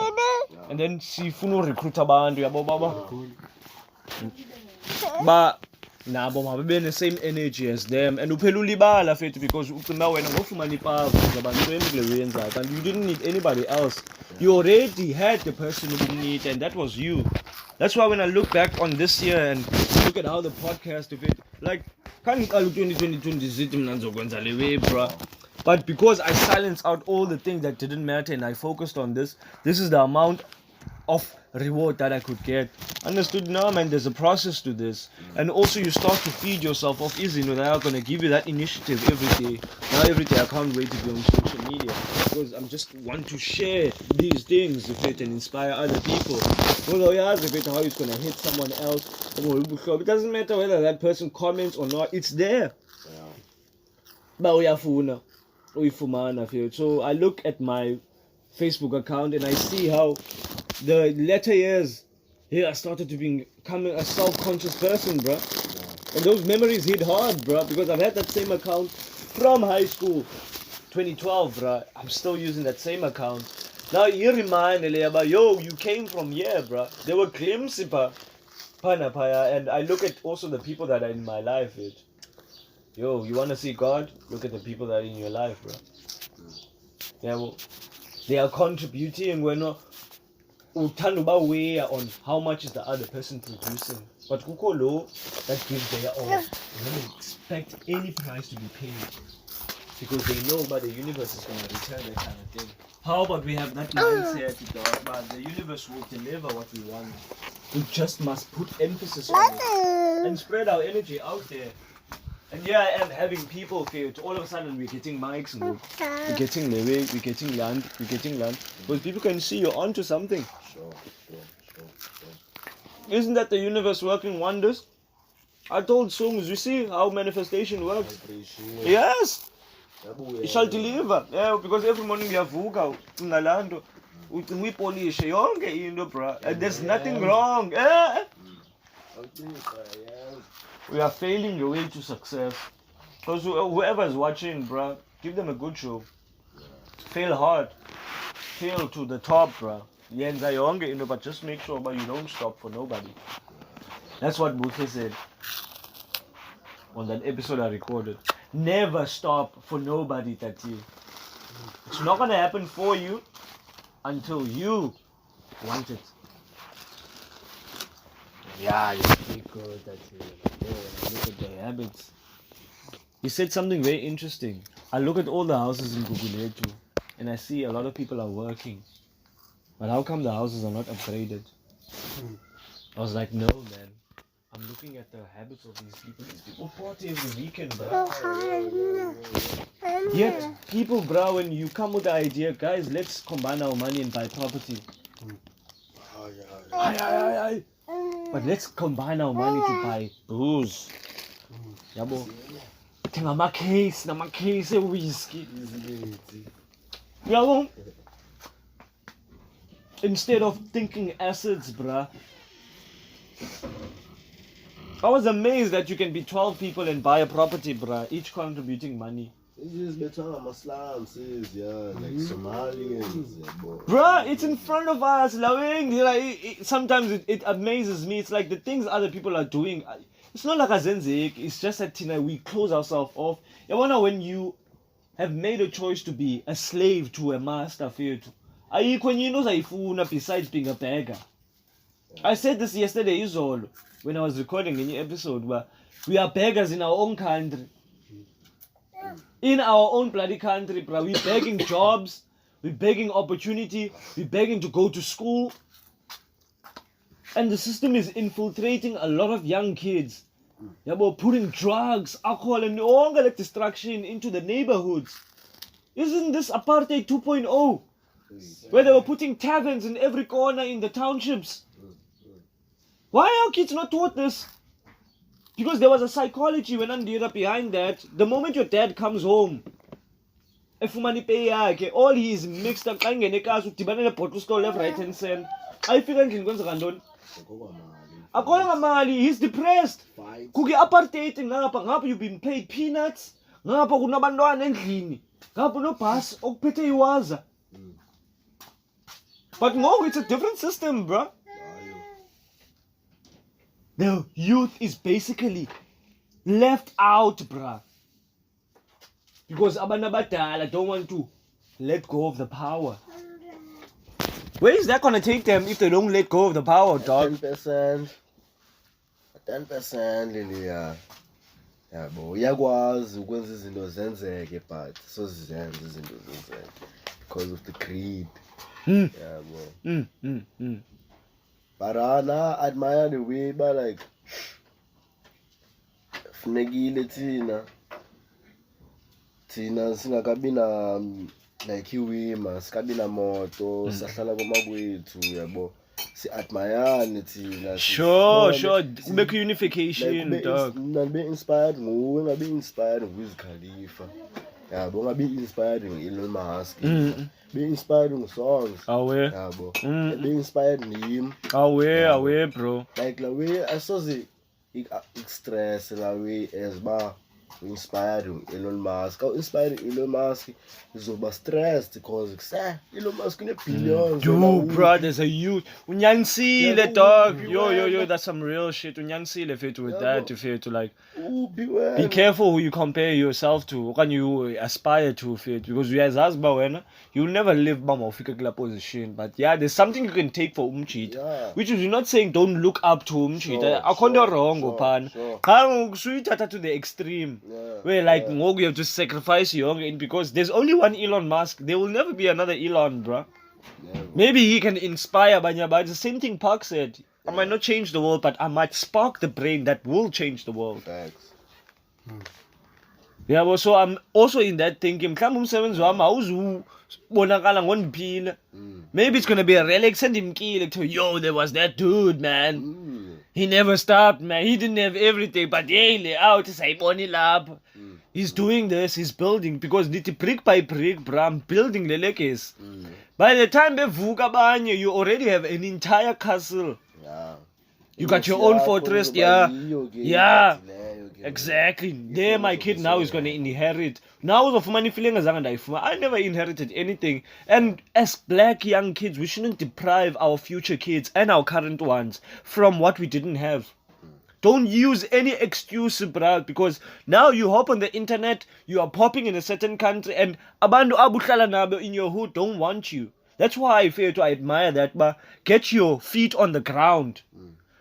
And then see funo recruiter band baba. But nabo mabe the same energy as them and uphela ulibala fethu because ucina wena ngofumana ipavu zabantu emile wenza and you didn't need anybody else. You already had the person you didn't need, and that was you. That's why when I look back on this year and look at how the podcast of it, Like, can't 2020, bruh. But because I silenced out all the things that didn't matter and I focused on this is the amount of reward that I could get. Understood now, man? There's a process to this, and also you start to feed yourself of easy. You know, they are gonna give you that initiative every day. Now every day I can't wait to be on social media because I'm just want to share these things if it and inspire other people. Well, yeah, if it how it's gonna hit someone else. It doesn't matter whether that person comments or not. It's there. But uyafuna, uyifumana, feel. So I look at my Facebook account and I see how the latter years here I started to become a self-conscious person, bruh. And those memories hit hard, bruh, because I've had that same account from high school, 2012, bruh. I'm still using that same account. Now you remind me about, yo, you came from here, bruh. There were glimpses, and I look at also the people that are in my life, it. Yo, you want to see God? Look at the people that are in your life, bruh. Yeah, well, they are contributing. We're not way on how much is the other person producing. But kuko lo that gives their all. They don't expect any price to be paid because they know but the universe is going to return that kind of thing. How about we have that mindset, dog? But the universe will deliver what we want. We just must put emphasis on it and spread our energy out there. And yeah, and having people feel all of a sudden we're getting mics and we're getting lewe, we're getting land. Because people can see you're onto something. Sure. Isn't that the universe working wonders? I told Sungs, you see how manifestation works? Yes! It shall deliver. Yeah, because every morning you have vuka, unalando, we polish yonke into, bruh. And there's nothing wrong. Yeah. We are failing the way to success. So whoever is watching, bruh, give them a good show. Fail hard. Fail to the top, bruh. Yenza yonke into, but just make sure but you don't stop for nobody. That's what Muthe said on that episode I recorded. Never stop for nobody, Tati. It's not gonna happen for you until you want it. Yeah, you speak good, Tati. When I look at the habits. He said something very interesting. I look at all the houses in Guguletu and I see a lot of people are working. But how come the houses are not upgraded? I was like, no, man. I'm looking at the habits of these people. These people party every weekend, bro. Yet, people, bro, when you come with the idea, guys, let's combine our money and buy property. But let's combine our money to buy booze. Yabo. Tenga case, whiskey. Yabo. Instead of thinking assets, bruh. I was amazed that you can be 12 people and buy a property, bruh, each contributing money. This is better Muslims, like Somalians. Bruh, it's in front of us. Sometimes it amazes me. It's like the things other people are doing. It's not like a zenzik. It's just that we close ourselves off. I wonder when you have made a choice to be a slave to a master, besides being a beggar. I said this yesterday, Izolo, when I was recording any episode, where we are beggars in our own country. In our own bloody country, bro. We're begging jobs, we're begging opportunity, we're begging to go to school. And the system is infiltrating a lot of young kids. Putting drugs, alcohol, and all that destruction into the neighborhoods. Isn't this apartheid 2.0? Where they were putting taverns in every corner in the townships. Why are our kids not taught this? Because there was a psychology when Andira behind that. The moment your dad comes home, all he is mixed up, bottle store left, right, and center. I feel like he's depressed. Kuki apartheid ngapha you've been paid peanuts. Ngapha kunabantwana endlini. Ngapha no bus okuphethe iwaza. But no, it's a different system, bruh. The youth is basically left out, bruh. Because abantu abadala don't want to let go of the power. Where is that gonna take them if they don't let go of the power, dog? 10%, Lilia. yabo uyakwazi ukwenza izinto zenzeke but so zizenze izinto zenzeke because of the greed. Yabo. But I admire the way but like funekile thina singakabi na like iwima sikabi na moto sahlala komakwethu yabo si-admayane thina sure kubekho unification dog. Ngabe inspired nguwe ngabe inspired nguWiz Khalifa yabo ngabe inspired ngu-Elon Musk be inspired ngu-songs yabo be inspired him awe bro like la way asoze ik-stress la way as ba inspired Elon Musk. How inspired Elon Musk is over stressed because Elon Musk in billions. Dude, bro, there's a huge unyanisile dog. Yo, that's some real shit. Unyanisile if it with that, if you to like be careful who you compare yourself to, when you aspire to fit, because you as husband, you'll never live mama fika position. But yeah, there's something you can take for which is you're not saying don't look up to umchita. I can't do wrong, opan. Can't to the extreme. Where like you have to sacrifice your own because there's only one Elon Musk. There will never be another Elon, bro. Maybe he can inspire Banya, but it's the same thing Park said. I might not change the world, but I might spark the brain that will change the world. Thanks. Yeah, but so I'm also in that thinking. Maybe it's gonna be a relic. Send him kill to yo. There was that dude, man. He never stopped, man. He didn't have everything, but yeah, out is a lab. He's doing this. He's building because brick by brick, bro. I'm building the lekes. By the time you already have an entire castle. Yeah. You got your own fortress, yeah. Exactly. There, my kid now is gonna inherit. Now of money feeling as I never inherited anything. And as black young kids, we shouldn't deprive our future kids and our current ones from what we didn't have. Don't use any excuse, bruh, because now you hop on the internet, you are popping in a certain country, and Abandu Abuhlala Nabe in your hood don't want you. That's why I feel to admire that, but get your feet on the ground.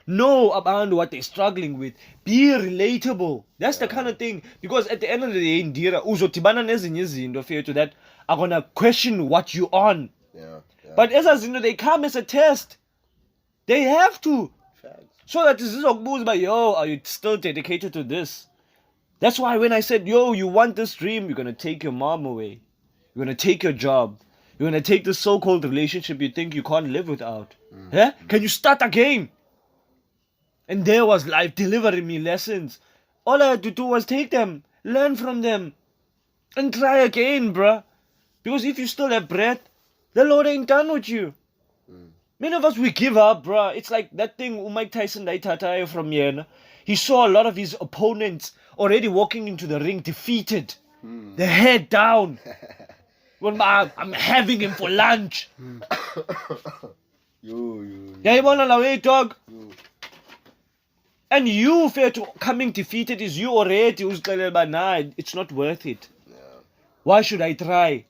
Know about what they're struggling with. Be relatable. That's the kind of thing. Because at the end of the day, Indira, uzotibana nezinye izinto fear to that are gonna question what you on. Yeah. But as a they come as a test. They have to. Facts. So that this is by yo, are you still dedicated to this? That's why when I said, yo, you want this dream, you're gonna take your mom away. You're gonna take your job. You're gonna take this so-called relationship you think you can't live without. Yeah? Can you start again? And there was life delivering me lessons. All I had to do was take them, learn from them, and try again, bruh. Because if you still have breath, the Lord ain't done with you. Many of us, we give up, bruh. It's like that thing Mike Tyson Daitatayo from Yena. He saw a lot of his opponents already walking into the ring defeated. The head down. Well, I'm having him for lunch. Yeah, you wanna know, dog? And you fear to coming defeated is you already nah, it's not worth it. Why should I try?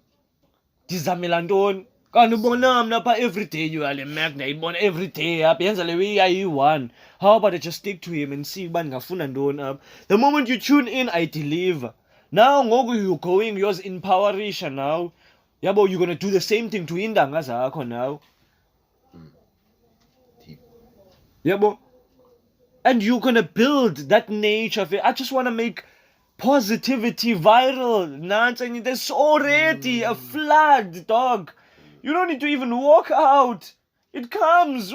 Dizamilandon. Every day you are a magnet, every day up. You won. How about I just stick to him and see the moment you tune in, I deliver. Now you're going yours in powerisha now. Yabo, you're gonna do the same thing to Indanga Zako now. Yabo. And you're gonna build that nature of it. I just wanna make positivity viral. There's already a flood, dog. You don't need to even walk out. It comes.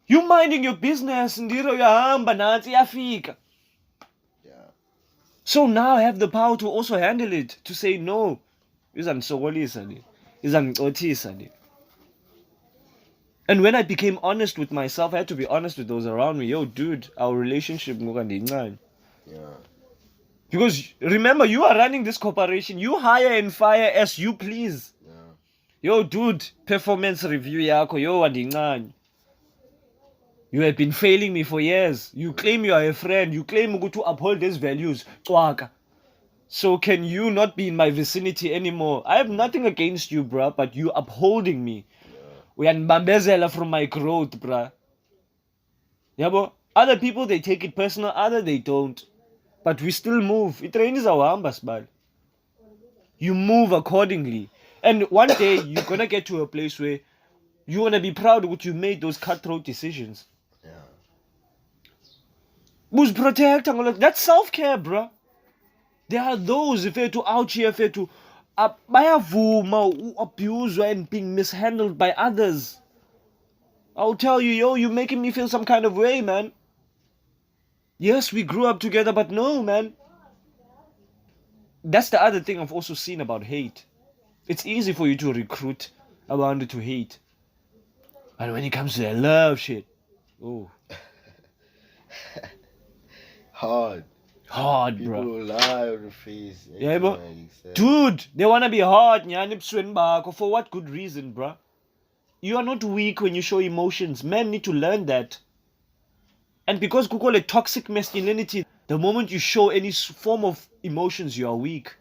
You minding your business, so now I have the power to also handle it. To say no. And when I became honest with myself, I had to be honest with those around me. Yo, dude, our relationship. Yeah. Because remember, you are running this corporation. You hire and fire as you please. Yeah. Yo, dude, performance review yako. Yo, adingani. You have been failing me for years. You claim you are a friend. You claim to uphold these values. So can you not be in my vicinity anymore? I have nothing against you, bruh, but you upholding me. We are bambezela from my growth, bruh. Yabo? Other people, they take it personal, other they don't. But we still move. It is our ambas, but you move accordingly. And one day you're gonna get to a place where you wanna be proud of what you made those cutthroat decisions. Yeah. Who's protect? That's self-care, bruh. There are those if to out here if to bayavuma abused and being mishandled by others. I'll tell you, yo, you're making me feel some kind of way, man. Yes, we grew up together, but no, man. That's the other thing I've also seen about hate. It's easy for you to recruit around it to hate. And when it comes to that love shit, oh. Hard. Hard, bro. People lie on the face. Yeah, bro. Dude, they wanna be hard, for what good reason, bro? You are not weak when you show emotions. Men need to learn that. And because we call it toxic masculinity, the moment you show any form of emotions, you are weak.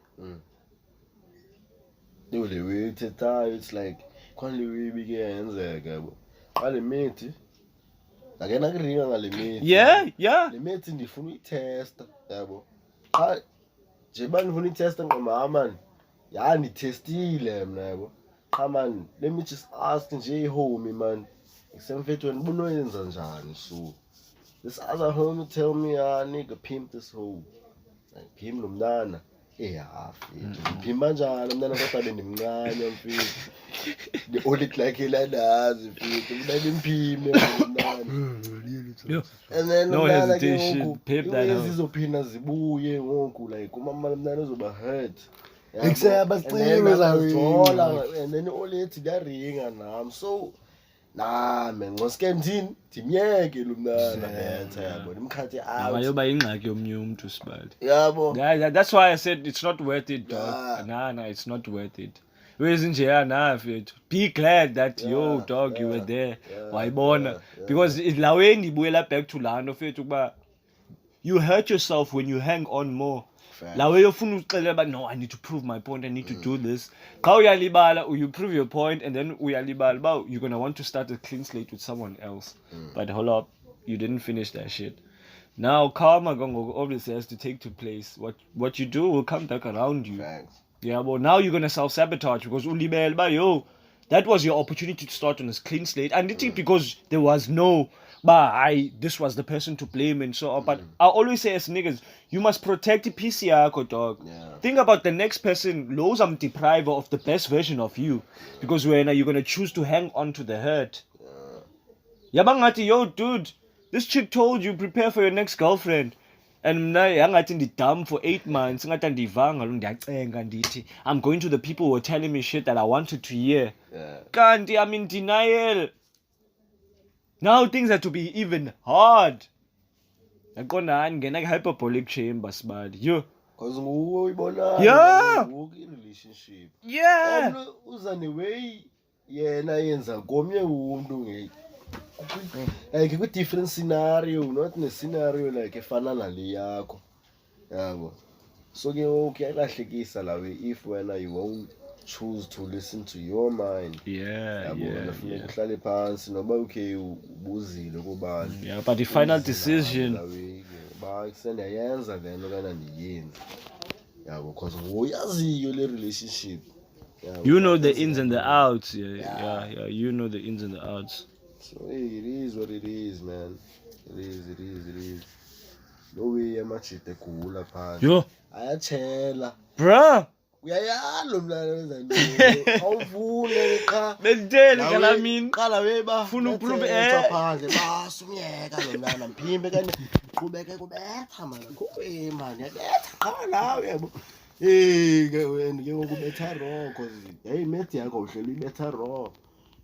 Dude, the way it's like, when we begin, ngale mithi akena kuringa ngale mithi Yeah. le mithi ndifuna uyitesta yabo cha nje banifuna uyitesta ngomama ndithestile mina yabo cha man let me just ask nje ihome man ngisemfethweni bunoyenza njani so this other homie tell me nigga pimp this hoe like pimp nomntana phimba njalo mntana kodwa bendimncane mfethu the only like eladazi mfethu mntana imphime mntana and then no hesitation pimp that out izophinda zibuye ngoku like umama mntana uzoba hurt Ekusebacime zawe and then olethi daringa nami so nah man ngoske ndini ndimyeke lo mntana betha yabo nimkhathe out ayoba ingxaki yomnye umuntu sibali yabo that's why I said it's not worth it, dog. Nah, it's not worth it. Be glad that yo dog you were there wayibona because laweni ibuyela back to lando fethu kuba you hurt yourself when you hang on more. Lawe yofuna uxelela ba no, I need to prove my point, I need to do this. Xa uyalibala you prove your point and then uyalibala ba you're going to want to start a clean slate with someone else. But hold up, you didn't finish that shit. Now karma obviously has to take to place. What you do will come back around you. Thanks. Yeah, but now you're gonna self-sabotage because ulibele ba yo, that was your opportunity to start on a clean slate. And it's because there was no this was the person to blame and so on. But I always say as niggas, you must protect the PC yako, dog. Think about the next person, lows am depriver of the best version of you. Because when you're gonna choose to hang on to the hurt. Yabangati, yo, dude, this chick told you prepare for your next girlfriend. And yangathi ndidumb for 8 months ngathi ndivanga lo ndiyacenga ndithi I'm going to the people who were telling me shit that I wanted to hear. Kanti I'm in denial. Now things have to be even hard. Yaqonda ngena hyperbolic chamber sibali. Yo. Cause nguwe uyibona. Yeah. Relationship. Yeah. Uza ne way yena yenza komnye umuntu ngeke. Like a different scenario, not in a scenario like efana nale yakho. Yabo. So ke ukuyalahlekisa lawe if when you won't choose to listen to your mind. Yeah. Uhlale phansi noba okay ubuzile kubani. Yeah, but the final decision ba kusendayenza then okana ndiyenza. Yabo because uyaziyo le relationship. You know the ins and the outs. Yeah, you know the ins and the outs. So hey, it is what it is, man. It is. No way amachite kugula phansi. Yo. Ayachela. Bruh. Uyayalo mntana wenzani. Awuvule cha. Bentele kala mina. Qala weba. Funa uprove phandle basumyeka lo mntana mphimbe kanye qhubeke kubetha man. Kuwe man yabetha qala yebo. Ke wena ke ukubetha raw cause hey mate yakho uhleli ibetha raw.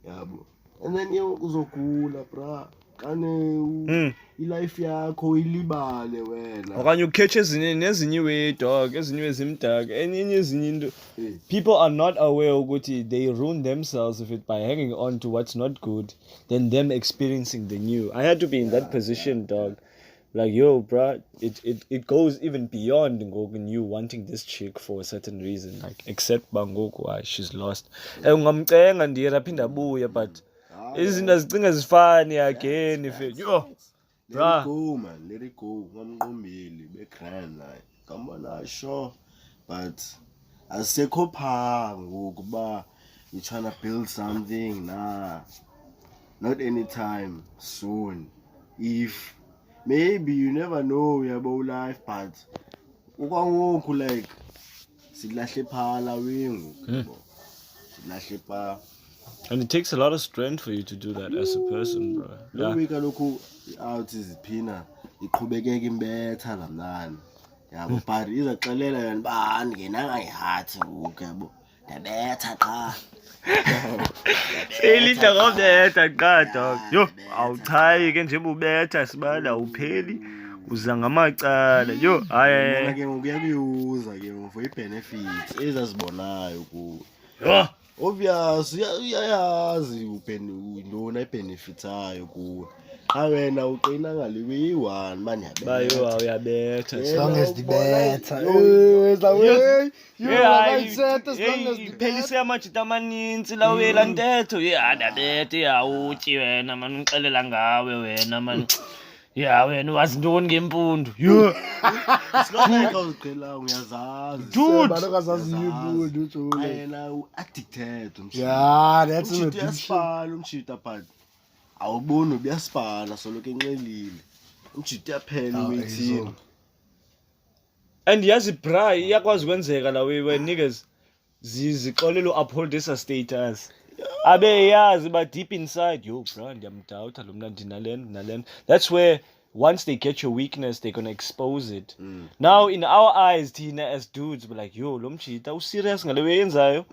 Yabo. And then you uzogula bra kane ilife yakho ilibale wena okanye ukhethe nezinye we dog ezinye ezimdaka enye ezinye into people are not aware ukuthi they ruin themselves if it by hanging on to what's not good than them experiencing the new. I had to be in that position, dog. Like yo bro, it goes even beyond ngoku you wanting this chick for a certain reason, like except bangoku why she's lost ungamcenga ndiye raphinda buya but izinto zicinga zifani again if yo Let Bruh. it go, man. Let it go. Ngamnqombeli begrand like. Kambona sure. But asekho pha ngoku ba you trying to build something. Nah. Not anytime soon. If maybe you never know about life, but ukwangoku like silahle phala wengu. Silahle pha. And it takes a lot of strength for you to do that as a person, bro. Lo Yeah. week kaloku out iziphina iqhubekeka imbetha lamnani. Yabo but izaxelela yena ba ngenanga ihathi ngoku yabo. Ndabetha qha. Elita ngobetha qha dog. Yo, awuchayi ke nje ubetha sibala awupheli. Uza ngamacala. Yo, Yena ke ngoku uyakuyuza ke ngoku for i-benefits ezazibonayo ku. Yo. Obvious uyayazi intoni ayibhenefithayo kuwe. Xa wena uqina ngale way-1 manje Bayo awuyabetha. As long as the better. Iphelise amajita amaninzi la wela ntetho. Ndabethe yawutyi wena man ungixelela ngawe wena man. Yeah, wena wazi ntoni ngempundu. Yo. Sikaleka uziqhelanga uyazazi. Dude. Yena u-addicted umshita. Yeah, that's an Umshita addiction. uyaspana umshita but awuboni ubuyaspana soloko enxelile. Umshita uyaphela u-18. And yazi bra iyakwazi kwenzeka la we niggas zixolela u-uphold esa status. Abe yazi but deep inside yo bro ndiyamdoubt lo mna ndinalena. That's where once they get your weakness they're going to expose it. Now in our eyes thina as dudes we're like yo lo mchita userious ngale wenzayo.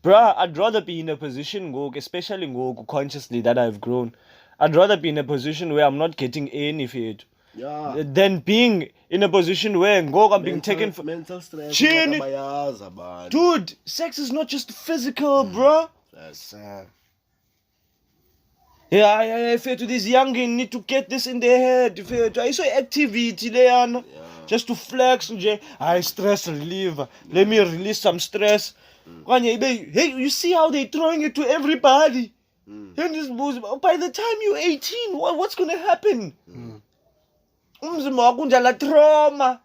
Bruh, I'd rather be in a position ngoku, especially ngoku consciously that I've grown. I'd rather be in a position where I'm not getting any fit. Yeah. Than being in a position where ngoku I'm being taken for mental stress. Chini. Bayazi abantu. Dude, sex is not just physical, bruh. That's Yeah, fair to these youngin need to get this in their head. Fair to I saw activity leyana. Just to flex nje. I stress reliever. Let me release some stress. Hey, you see how they throwing it to everybody. By the time you're 18, what's gonna happen? Umzimba wakho unjala trauma.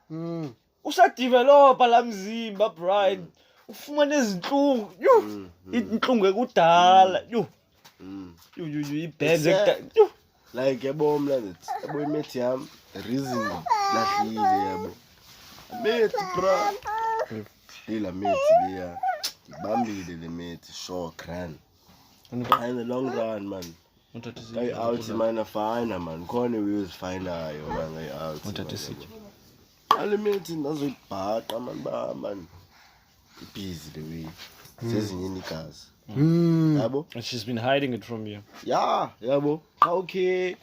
Usadevelopa la mzimba, bride. Ufumana izinhlungu. Yo. Inhlungu ekudala. Yo. like yabo mna yabo imate yami reason lahlile yabo mate bra ila mate leya ibambile le mate sure grand in the long run man I out man fine man khona we was fine ayo man I out ale mate nazoyibhaqa man ba man busy the way sezinye inikazi yabo And she's been hiding it from you. yeah yabo okay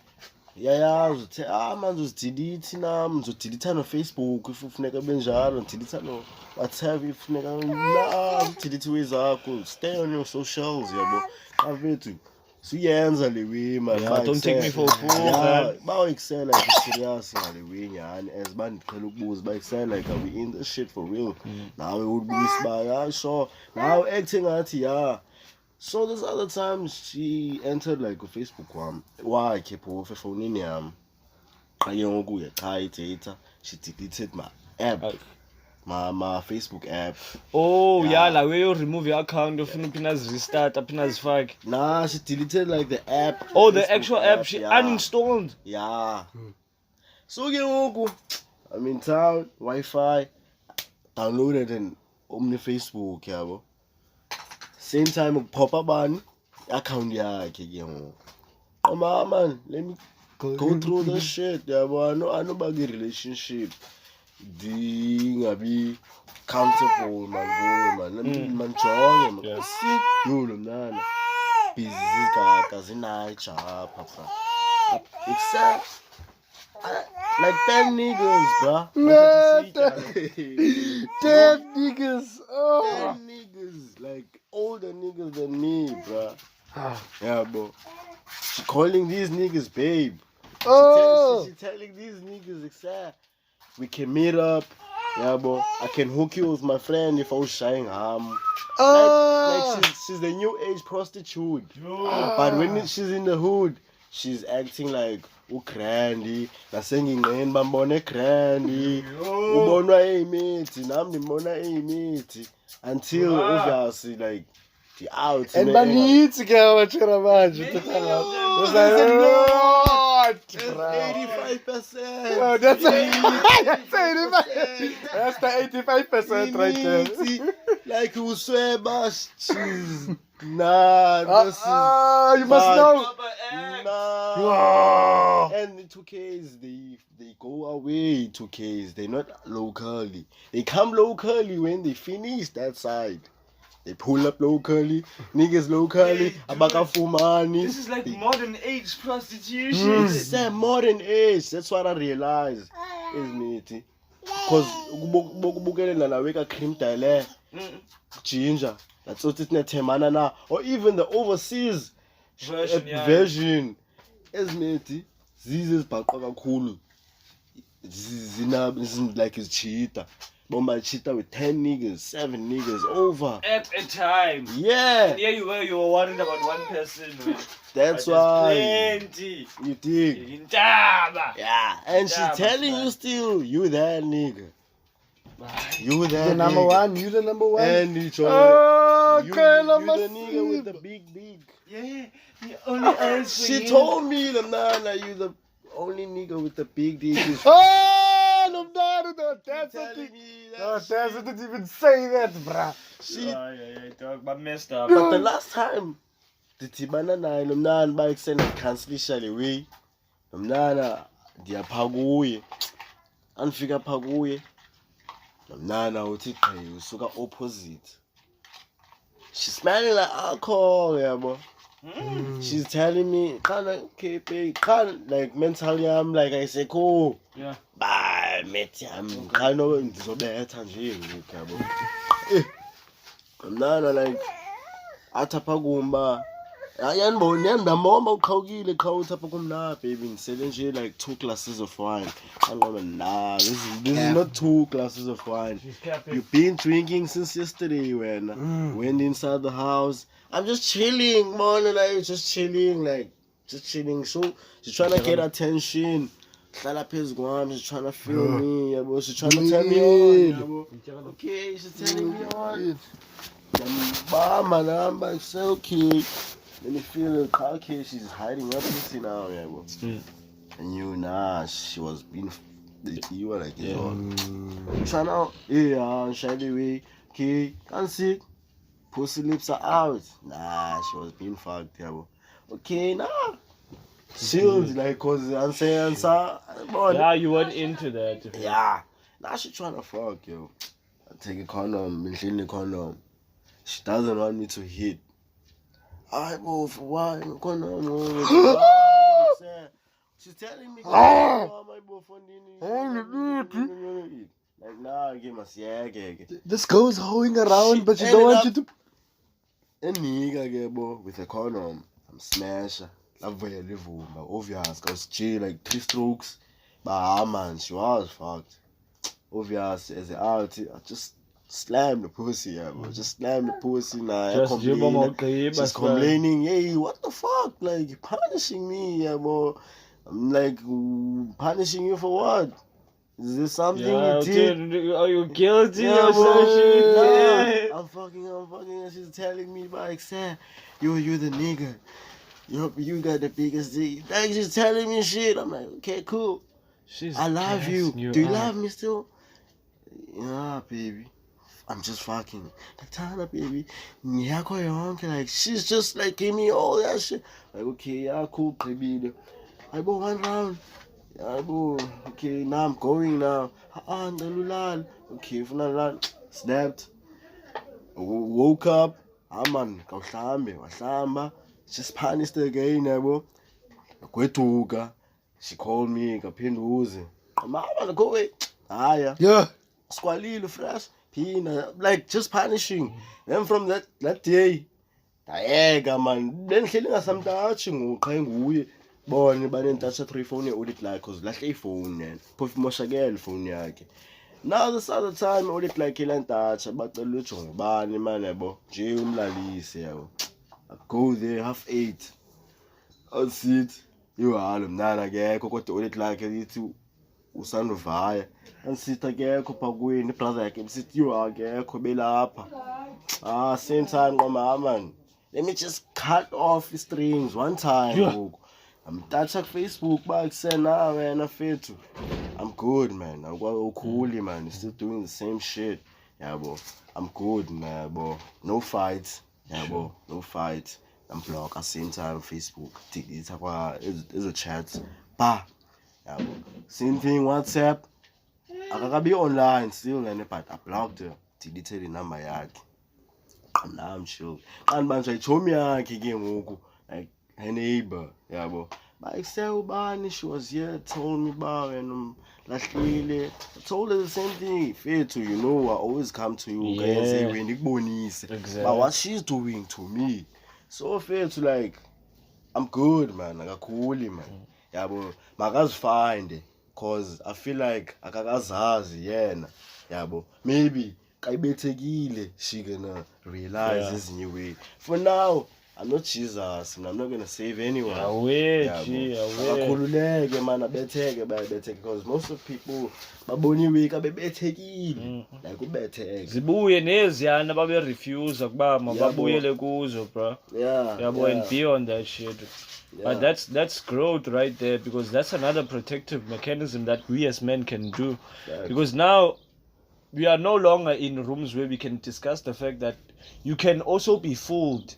yayazi uthe manje uzidelete nami ngizodelete no Facebook if ufuneka benjalo ngidelete no WhatsApp if ufuneka la udelete wezakho stay on your socials yabo afethu siyenza le way man Yeah, don't take me for a fool, man. bawo excel like serious ngale way nyani as bandiqhela ukubuza ba excel like are we in this shit for real nawe ubuza ba yeah sure now acting ngathi yeah. So this other time she entered like a Facebook wakhe phofu efonini yami qaye ngokuya cha idata she deleted my app my Facebook app. Oh yeah, like where you remove your account of Philippines restart Philippines fuck. Nah, she deleted like the app. Oh, the actual app she uninstalled. Yeah. So ke ngoku I'm in town, Wi-Fi downloaded and omni Facebook yabo. Same time pop up on account yakhe ke ngoku. Man, let me go through this shit yabo. I know about the relationship. Dingabi comfortable man let me man jonge man sit dulo mnana busy gaga zinayi job papa except like 10 niggas bruh 10 niggas 10 niggas like older niggas than me bruh yeah bro she calling these niggas babe she telling these niggas except we can meet up. Yeah, bro. I can hook you with my friend if I was shying like she's the new age prostitute. But when she's in the hood, she's acting like uGrandy nasengingqeni bambone Grandy ubonwa eyimithi nami ngibona eyimithi until obviously like the out And banithi ke abachera manje was like what 85%. Oh, that's 85%. That's the 85% right there. Like Usweba, she's nah. This is you must know. Nah. And the 2Ks, they go away. 2Ks, they're not locally. They come locally when they finish that side. They pull up locally, niggas locally, abakafumani. This is like modern age prostitution. It's that modern age. That's what I realized. Isn't it? Because ukubukela naweka cream dye ginger. That's what it's netemana na. Or even the overseas version. Isn't it? Zizes baqwa kakhulu. Zina like it's cheetah. Bomba cheetah with 10 niggas, 7 niggas over at a time. Yeah. And here you were worried about one person. Man. That's why. Plenty. You dig? Yeah. And she's telling you still, you that nigga. You that the number nigga. one. You the number one. And each other. Oh, you the nigga with the big. Yeah. Only eyes for She you. told me, Nana, you the only nigga with the big dick. No, that's telling me that it didn't even say that, bruh. Dog, but messed up. But the last time, the Tibana Nine, Nomnan by extended cancellation away. Nomnana, dear Pagoye, and figure Pagoye. Nomnana, what it you so opposite. She's smelling like alcohol, yeah, boy. She's telling me, can't like mentally, I'm like, I say, cool. Yeah. Bye, mate, I'm kind of so better, Nana, like, Atapagumba. Mama Kaugile Kautapagumna, baby, selling like 2 glasses of wine. I'm gonna nah, this is not 2 glasses of wine. You've been drinking since yesterday when went inside the house. I'm just chilling, man, like just chilling. So she's trying to get attention. She's trying to feel me, yeah, she's trying to tell me on. Okay, she's telling me on. I'm okay. Then you feel the car case, she's hiding up pussy now, yeah, bro. And you, she was being, you were like, trying out, yeah, shiny way, okay, can't see, pussy lips are out. Nah, she was being fucked, yeah, bro. Okay, sealed, like, cause answer. Yeah, you weren't into that. Yeah, now she trying to fuck, yo. I take a condom, maintain the condom. She doesn't want me to hit. I go for why? She's telling me, like, nah, give us, yeah. This goes hoeing around, but you don't want you to. A nigga, with a condom. I'm smasher. Love where you live, obvious. Cause she like 3 strokes. But man, she was fucked. Obvious as a out, I just slam the pussy, yeah, bro. Just slam the pussy now. She's complaining, hey, what the fuck? Like, you're punishing me, yeah, bro. I'm like, punishing you for what? Is this something you did? Are you guilty or something? I'm fucking, and she's telling me, like, you the nigga. You got the biggest dick. Like, she's telling me shit. I'm like, okay, cool. I love you. Do you love me still? Yeah, baby. I'm just fucking. Like, Tana, baby. Like, she's just like, give me all that shit. Like, okay, yeah, cool, baby. I bought 1 round. Yeah, bro. Okay, now I'm going now. Okay, snapped. Woke up. Man, just punished again, bro. She called me, Mama, go away. Yeah. Squalile fresh. Like, just punishing. Then from that day, man. Then killing us some touching. Born by then touch 3 phone audit like cause like a phone then. Puff moshagel phone yake. Now this other time audit like kill and touch about the lucho bani manebo. Jim Lalise. I go there 8:30. I'll sit. halo mnana akekho kodwa ulethi lakhe lithi usandovaya andisithi akekho phakweni ibrother yakhe besithi akekho belapha same time ngoma man let me just cut off the strings one time ngoku amtacha Facebook bakusena wena fethu I'm good man ukhuli man still doing the same shit yabo I'm good man yabo no fights yabo no fights I'm block at same time Facebook delete kwa ezo chats ba yabo same thing WhatsApp akakabi online still and but I blocked her deleted the number yakhe now I'm chill qani manje ayichomi yakhe ke ngoku like her neighbor yabo bayise ubani she was here told me about and lahlile I told her the same thing fethu you know I always come to you guys say when ikubonise but what she's doing to me so fethu like I'm good man akakhuli man yabo makazifinde cause I feel like akakazazi yena yabo maybe kayibethekile she gonna realize this new way for now I'm not Jesus and I'm not gonna save anyone akakhululeke man abetheke bayabetheke because most of people baboniwe kabebethekile like ubetheke zibuye neziyana babe refuse ukuba mababuyele kuzo bro yabo and beyond that shit. But that's growth right there because that's another protective mechanism that we as men can do. Because now we are no longer in rooms where we can discuss the fact that you can also be fooled.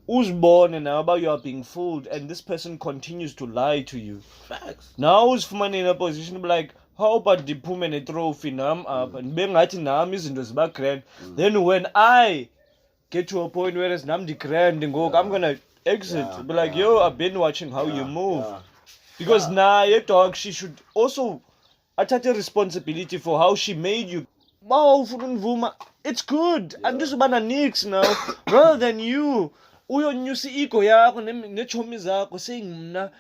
Who's born and now about you are being fooled and this person continues to lie to you. Facts. Now who's in a position to be like, how about the pumene trophy nam up and being at nam is in this background. Then when I get to a point where it's nam the grand and go, I'm gonna exit. Be like, yo, I've been watching how you move. Because now your dog, she should also take responsibility for how she made you. Wow, it's good. I'm just about nix now. Rather than you. Uyonyusa ego yakho nechomi zakho saying mna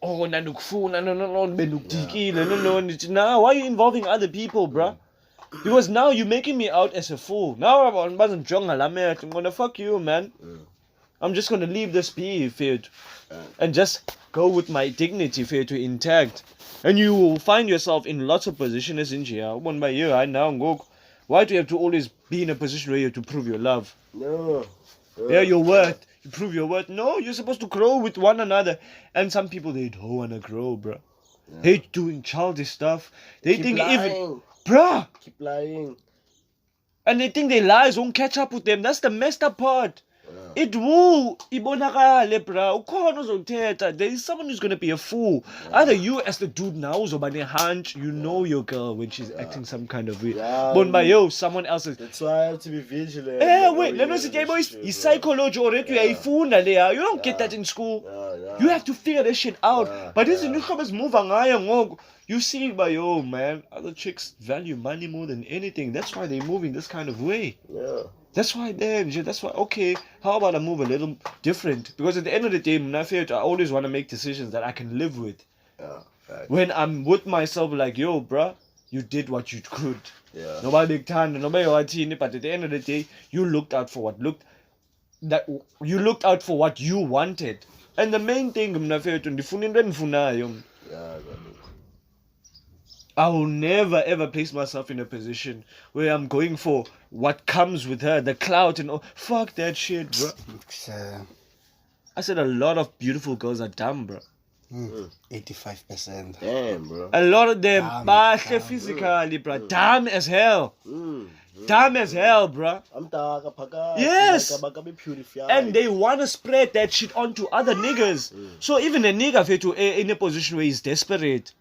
oh nandukufuna no benukudikile no now why are you involving other people bruh? Because now you're making me out as a fool. Now I'm gonna fuck you man. I'm just gonna leave this be fair and just go with my dignity fair to intact. And you will find yourself in lots of positions in here. One by year, I now go. Why do you have to always be in a position where you have to prove your love? No. Your worth. You prove your worth. No, you're supposed to grow with one another. And some people, they don't want to grow, bro. They're doing childish stuff. They Keep think lying. even... Bruh! Keep lying. And they think their lies won't catch up with them. That's the messed up part. It will ibonakale bra ukhona uzothetha. There is someone who's going to be a fool. Either you as the dude now uzoba ne hunch, you know your girl when she's acting some kind of way. But yo, someone else is. That's why I have to be vigilant. Wait, let me say is psychology already uyayifunda leya. You don't get that in school. You have to figure this shit out. But this is newcomers move ngayo ngoku. You see it by yo man, other chicks value money more than anything. That's why they're moving this kind of way. That's why that's why okay, how about I move a little different? Because at the end of the day, I always want to make decisions that I can live with. When I'm with myself like, yo, bruh, you did what you could. Nobody big time, nobody watching, but at the end of the day, you looked out for you looked out for what you wanted. And the main thing, I will never ever place myself in a position where I'm going for what comes with her, the clout and all. Fuck that shit, bro. I said a lot of beautiful girls are dumb, bro. 85%. Damn, bro. A lot of them, physically, bro. Dumb as hell. Dumb as hell, bro. Yes. And they want to spread that shit onto other niggas. So even a nigga in a position where he's desperate.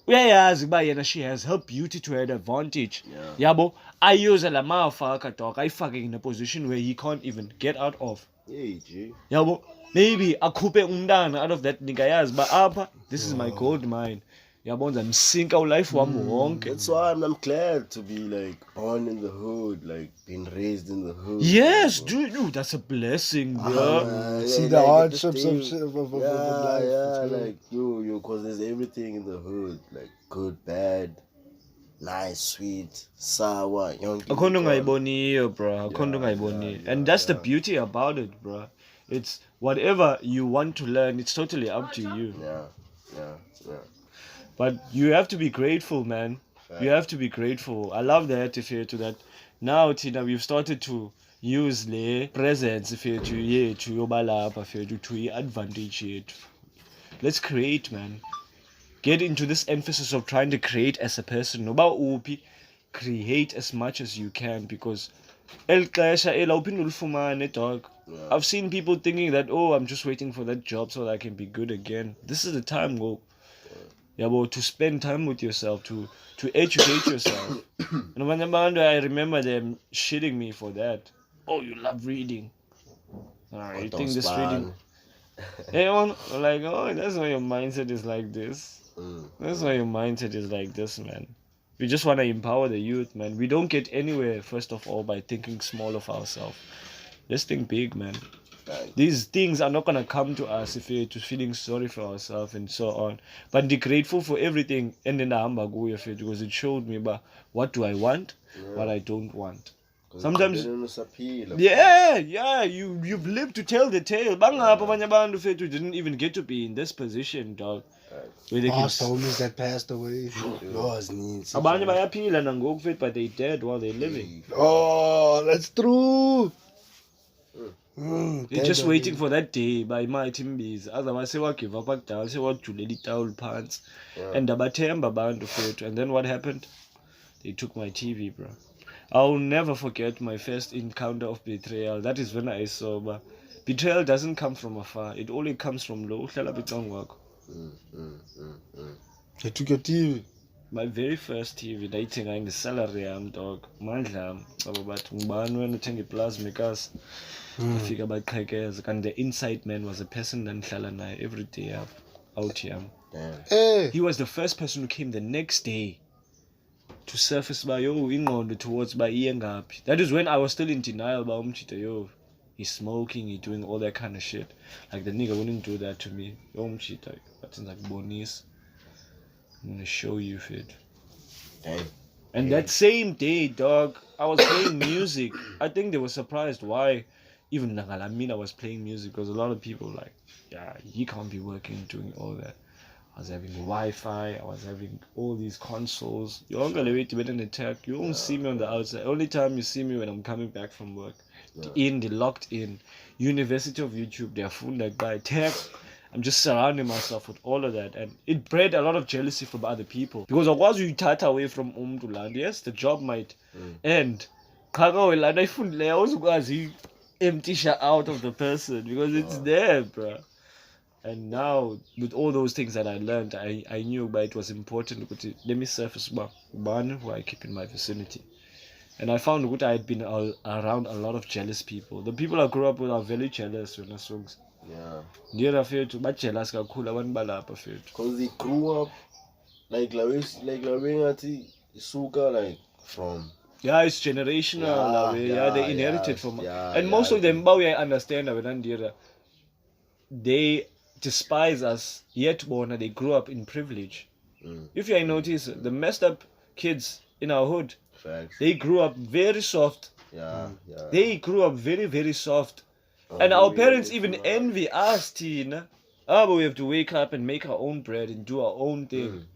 She has her beauty to her advantage. Yabo, I use a motherfucker dog. I fucking in a position where he can't even get out of. Yabo, maybe I coupe umdana out of that nigga but this is my gold mine. Yabo, I'm sink our life one. That's why I'm glad to be like born in the hood, like being raised in the hood. Yes, dude, that's a blessing, bro. See the hardships of life. Like you, cause there's everything in the hood, like good, bad, nice, sweet, sour, young. Bro. And that's the beauty about it, bro. It's whatever you want to learn, it's totally up to you. Yeah. But you have to be grateful, man. You have to be grateful. I love that if you're to that. Now, Tina, we've started to use the presence if you're to yobalapa, if you're to advantage it. Let's create, man. Get into this emphasis of trying to create as a person. No ba upi, create as much as you can, because el xesha ela uphinde ulifumane, dog. I've seen people thinking that, oh, I'm just waiting for that job so that I can be good again. This is the time, go. Yeah, but to spend time with yourself, to educate yourself. And when I remember them shitting me for that. Oh, you love reading. You think this reading? Hey, like, oh, that's why your mindset is like this. That's why your mindset is like this, man. We just want to empower the youth, man. We don't get anywhere, first of all, by thinking small of ourselves. Let's think big, man. These things are not going to come to us if we're just feeling sorry for ourselves and so on. But be grateful for everything and then because it showed me about what do I want, what I don't want. Sometimes, you've lived to tell the tale. Who didn't even get to be in this position, dog. Where they Past homies that passed away. Yours needs. But they dead while they're living. Oh, that's true. They're just waiting for that day by my teambies. Otherwise, they will give up at down, they will do the towel pants. And then what happened? They took my TV, bro. I'll never forget my first encounter of betrayal. That is when I saw, but betrayal doesn't come from afar. It only comes from low. They took your TV. My very first TV, dating in the salary, dog. Mandla, but when I think plus Ekas, I figure about crackers. And the inside man was a person and Shalana every day out here. Hey. He was the first person who came the next day to surface by towards by Iyengapi. That is when I was still in denial about Mchita, he's smoking, he's doing all that kind of shit. Like the nigga wouldn't do that to me. Mchita, but in like Bonis. I'm gonna show you it. And that same day, dog, I was playing music. I think they were surprised why even Nangalamina was playing music, because a lot of people like, yeah, he can't be working doing all that. I was having Wi-Fi, I was having all these consoles. You're not gonna wait to get an attack. You won't see me on the outside. Only time you see me when I'm coming back from work. They're locked in. University of YouTube, they're full like by tech. I'm just surrounding myself with all of that, and it bred a lot of jealousy from other people, because once you cut away from to land, yes, the job might end. Empty out of the person because it's there, bro. And now with all those things that I learned, I knew, but it was important to let me surface one who I keep in my vicinity. And I found that I had been around a lot of jealous people. The people I grew up with are very jealous when I songs. Yeah, but jealous because they grew up like from. Yeah, it's generational. They inherited from. And most of them, I understand they despise us, yet born they grew up in privilege. If you notice, the messed up kids in our hood, they grew up very soft. They grew up very, very soft. And our parents even envy us, Tina. But we have to wake up and make our own bread and do our own thing.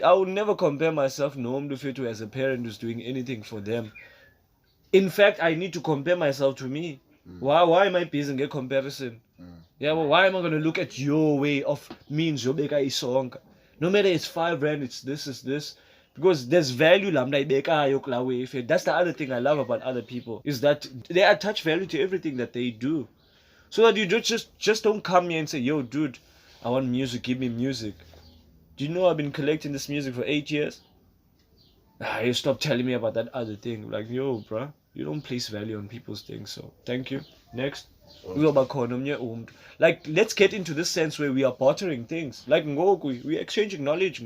I would never compare myself to as a parent who's doing anything for them. In fact, I need to compare myself to me. Why am I busy and get comparison? Why am I going to look at your way of means? No matter it's 5 rand, it's this, is this. Because there's value. That's the other thing I love about other people, is that they attach value to everything that they do. So that you just don't come here and say, yo, dude, I want music, give me music. Do you know I've been collecting this music for 8 years? You stop telling me about that other thing. Like, yo, bro, you don't place value on people's things. So, thank you. Next. Like, let's get into this sense where we are bartering things. Like, we're exchanging knowledge.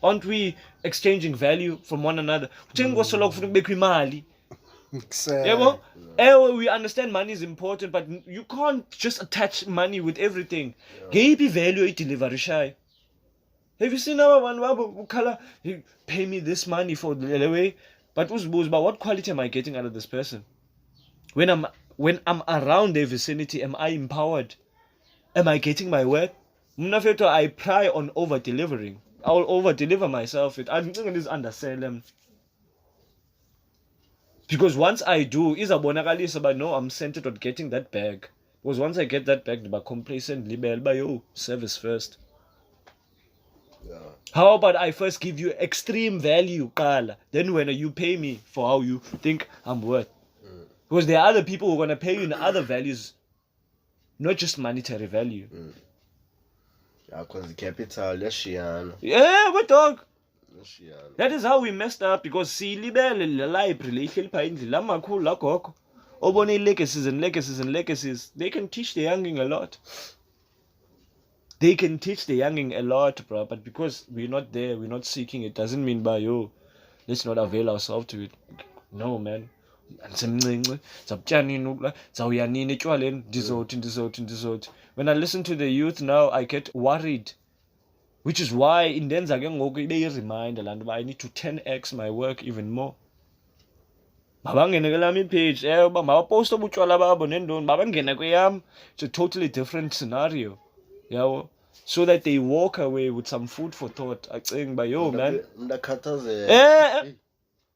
Aren't we exchanging value from one another? We understand money is important, but you can't just attach money with everything. Value delivery shy. Have you seen our one color? Pay me this money for the way, but what quality am I getting out of this person? When I'm when I'm around their vicinity, am I empowered? Am I getting my work? Mnafeto, I pry on over delivering. I will over deliver myself. I'm going to undersell them. Because once I do, izabonakalisa but no, I'm centered on getting that bag. Because once I get that bag, I'm complacent, yo, service first. Yeah. How about I first give you extreme value, Kala? Then when you pay me for how you think I'm worth. Because there are other people who are going to pay you in other values, not just monetary value. Yeah, because the capital, yashiyana. Yeah, but dog. Yashiyana. That is how we messed up because see, library legacies. They can teach the younging a lot. They can teach the younging a lot, bro. But because we're not there, we're not seeking it, doesn't mean by yo, let's not avail ourselves to it. No, man. When I listen to the youth now, I get worried. Which is why in Denza reminder and I need to 10x my work even more. Page, it's a totally different scenario. Yeah, so that they walk away with some food for thought. I think, but yo, man.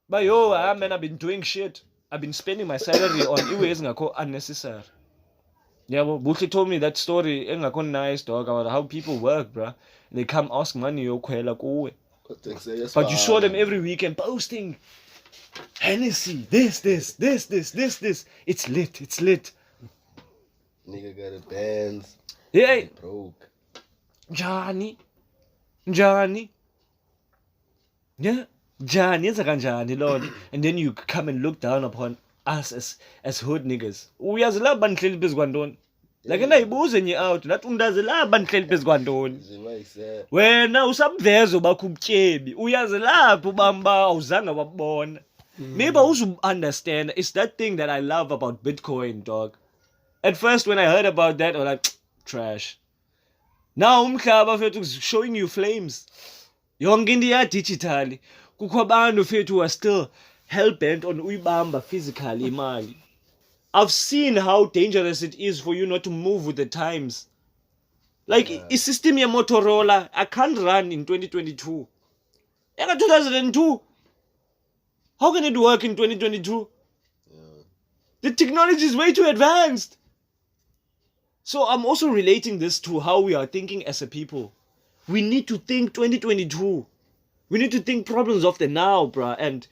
But yo, man, I've been doing shit. I've been spending my salary on ways unnecessary. Yeah, well, Buki told me that story nice, dog, about how people work, bruh. They come ask money, but you saw them every weekend posting Hennessy, this. It's lit. Nigga got a bands. Yeah. Broke. Johnny. Yeah. Johnny is a kanjani, Lord. And then you come and look down upon us as hood niggas. We as la banhleli bezkwandoni. Like nayibuze nje out, lathi undaze la banhleli bezkwandoni. Wena usabvezo bakubutyebi. Uyazi lapho bamba awuzange wabona. Maybe I also understand. It's that thing that I love about Bitcoin, dog. At first when I heard about that, I was like, trash. Now umhlaba fethu showing you flames. Yonke into ya digitally. Kukho abantu fethu who are still hell-bent on uyibamba physically imali. I've seen how dangerous it is for you not to move with the times. Like, a system ya Motorola, I can't run in 2022. Yeah, 2002. How can it work in 2022? Yeah. The technology is way too advanced. So I'm also relating this to how we are thinking as a people. We need to think 2022. We need to think problems of the now, bruh. And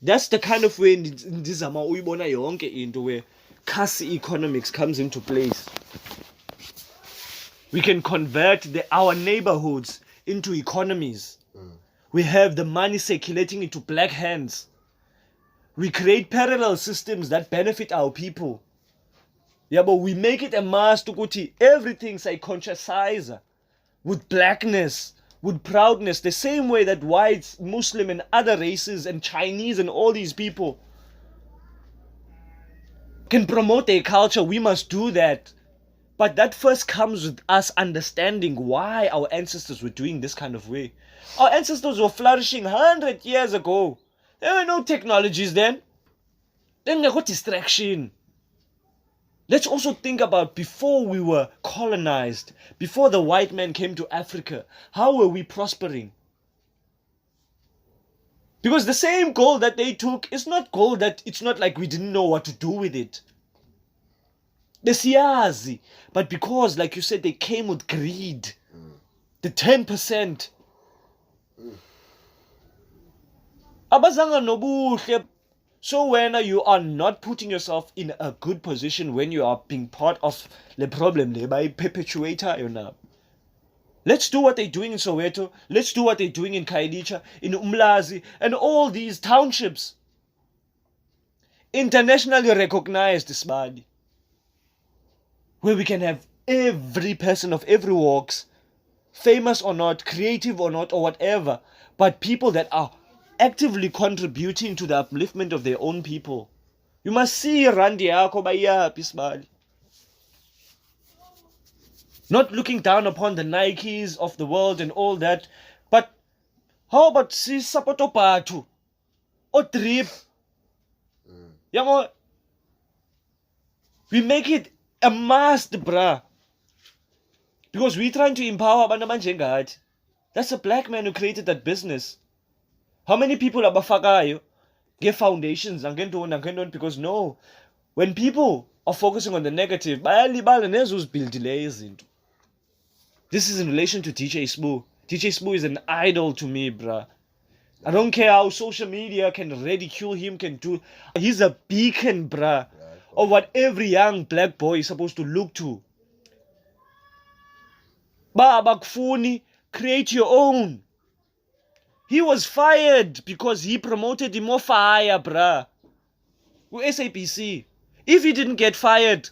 that's the kind of way ndizama uyibona yonke into where kasi economics comes into place. We can convert our neighborhoods into economies. We have the money circulating into black hands. We create parallel systems that benefit our people. Yeah, but we make it a must to go to everything psychonscientize with blackness, with proudness, the same way that whites, Muslim and other races and Chinese and all these people can promote their culture. We must do that. But that first comes with us understanding why our ancestors were doing this kind of way. Our ancestors were flourishing 100 years ago. There were no technologies then. Then there was distraction. Let's also think about before we were colonized, before the white man came to Africa, how were we prospering? Because the same gold that they took is not gold that it's not like we didn't know what to do with it. Besiyazi, but because, like you said, they came with greed, the 10%. Abazanga nobuhle. So when you are not putting yourself in a good position when you are being part of the problem, by perpetuator, you know. Let's do what they're doing in Soweto. Let's do what they're doing in Kailicha, in Umlazi, and all these townships. Internationally recognized, this body. Where we can have every person of every walks, famous or not, creative or not, or whatever, but people that are actively contributing to the upliftment of their own people. You must see Randi yako baya pisbali. Not looking down upon the Nikes of the world and all that, but how about si sapato patu or trip? Yamo. We make it a must, bruh. Because we're trying to empower abantu abanjengathi. That's a black man who created that business. How many people abafakayo get foundations and because no, when people are focusing on the negative, bayalibala nezuzibhildileyo izinto. This is in relation to DJ Sbu. DJ Sbu is an idol to me, bruh. I don't care how social media can ridicule him, can do. He's a beacon, bruh, of what every young black boy is supposed to look to. Baba Kfuni, create your own. He was fired because he promoted him more fire, bruh. SAPC. If he didn't get fired,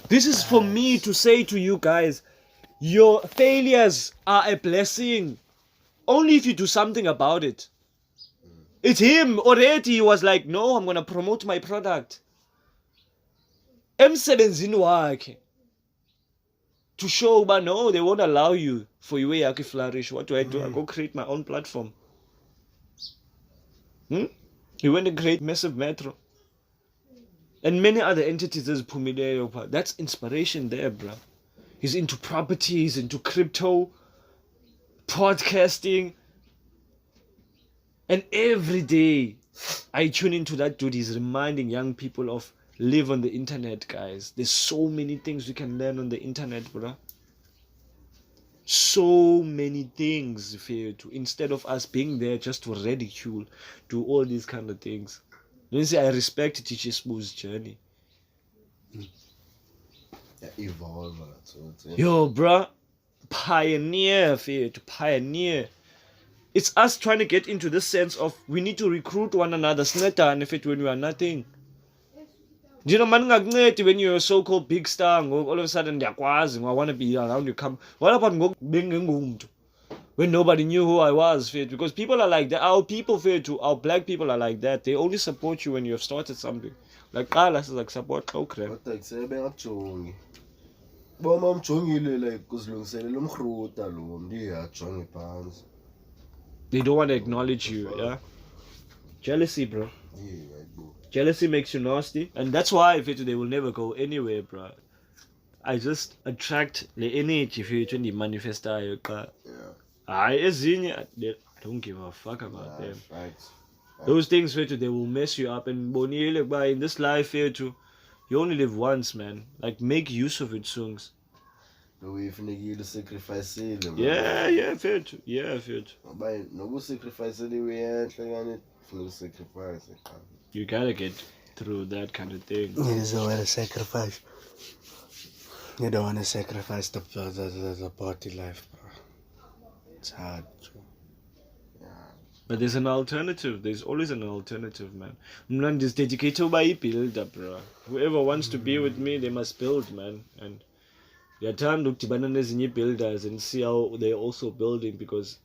this is for me to say to you guys, your failures are a blessing. Only if you do something about it. It's him already. He was like, no, I'm going to promote my product. Emsebenzini wakhe. To show, but no, they won't allow you for your way to flourish. What do? I go create my own platform. He went and create massive metro. And many other entities. That's inspiration there, bro. He's into properties, into crypto, podcasting. And every day I tune into that dude. He's reminding young people of live on the internet, guys. There's so many things we can learn on the internet, bro. So many things instead of us being there just to ridicule, do all these kind of things. Don't say I respect Teacher Sbu's journey. Evolve. Yo, bro, pioneer, pioneer. It's us trying to get into this sense of we need to recruit one another. Sitetyana when we are nothing. Do you know, man, when you're a so-called big star, all of a sudden, I want to be around you. What about when nobody knew who I was? Because people are like that. Our people, our black people are like that. They only support you when you have started something. Like, is like support program. They don't want to acknowledge you, yeah? Jealousy, bro. Jealousy makes you nasty. And that's why they will never go anywhere, bro. I just attract the energy when they manifest. Yeah. I don't give a fuck about them. Right. Those things, they will mess you up. And in this life, you only live once, man. Like, make use of it, songs. We finna sacrifice it. Yeah, fair too. Yeah, fair too. But no sacrifice anyway. Sacrifice. You gotta get through that kind of thing. You don't want to sacrifice. You don't want to sacrifice the party life, bro. It's hard. Yeah. But there's an alternative. There's always an alternative, man. I'm just dedicated to my builder, bro. Whoever wants to be with me, they must build, man. And there are times look to new builders and see how they're also building, because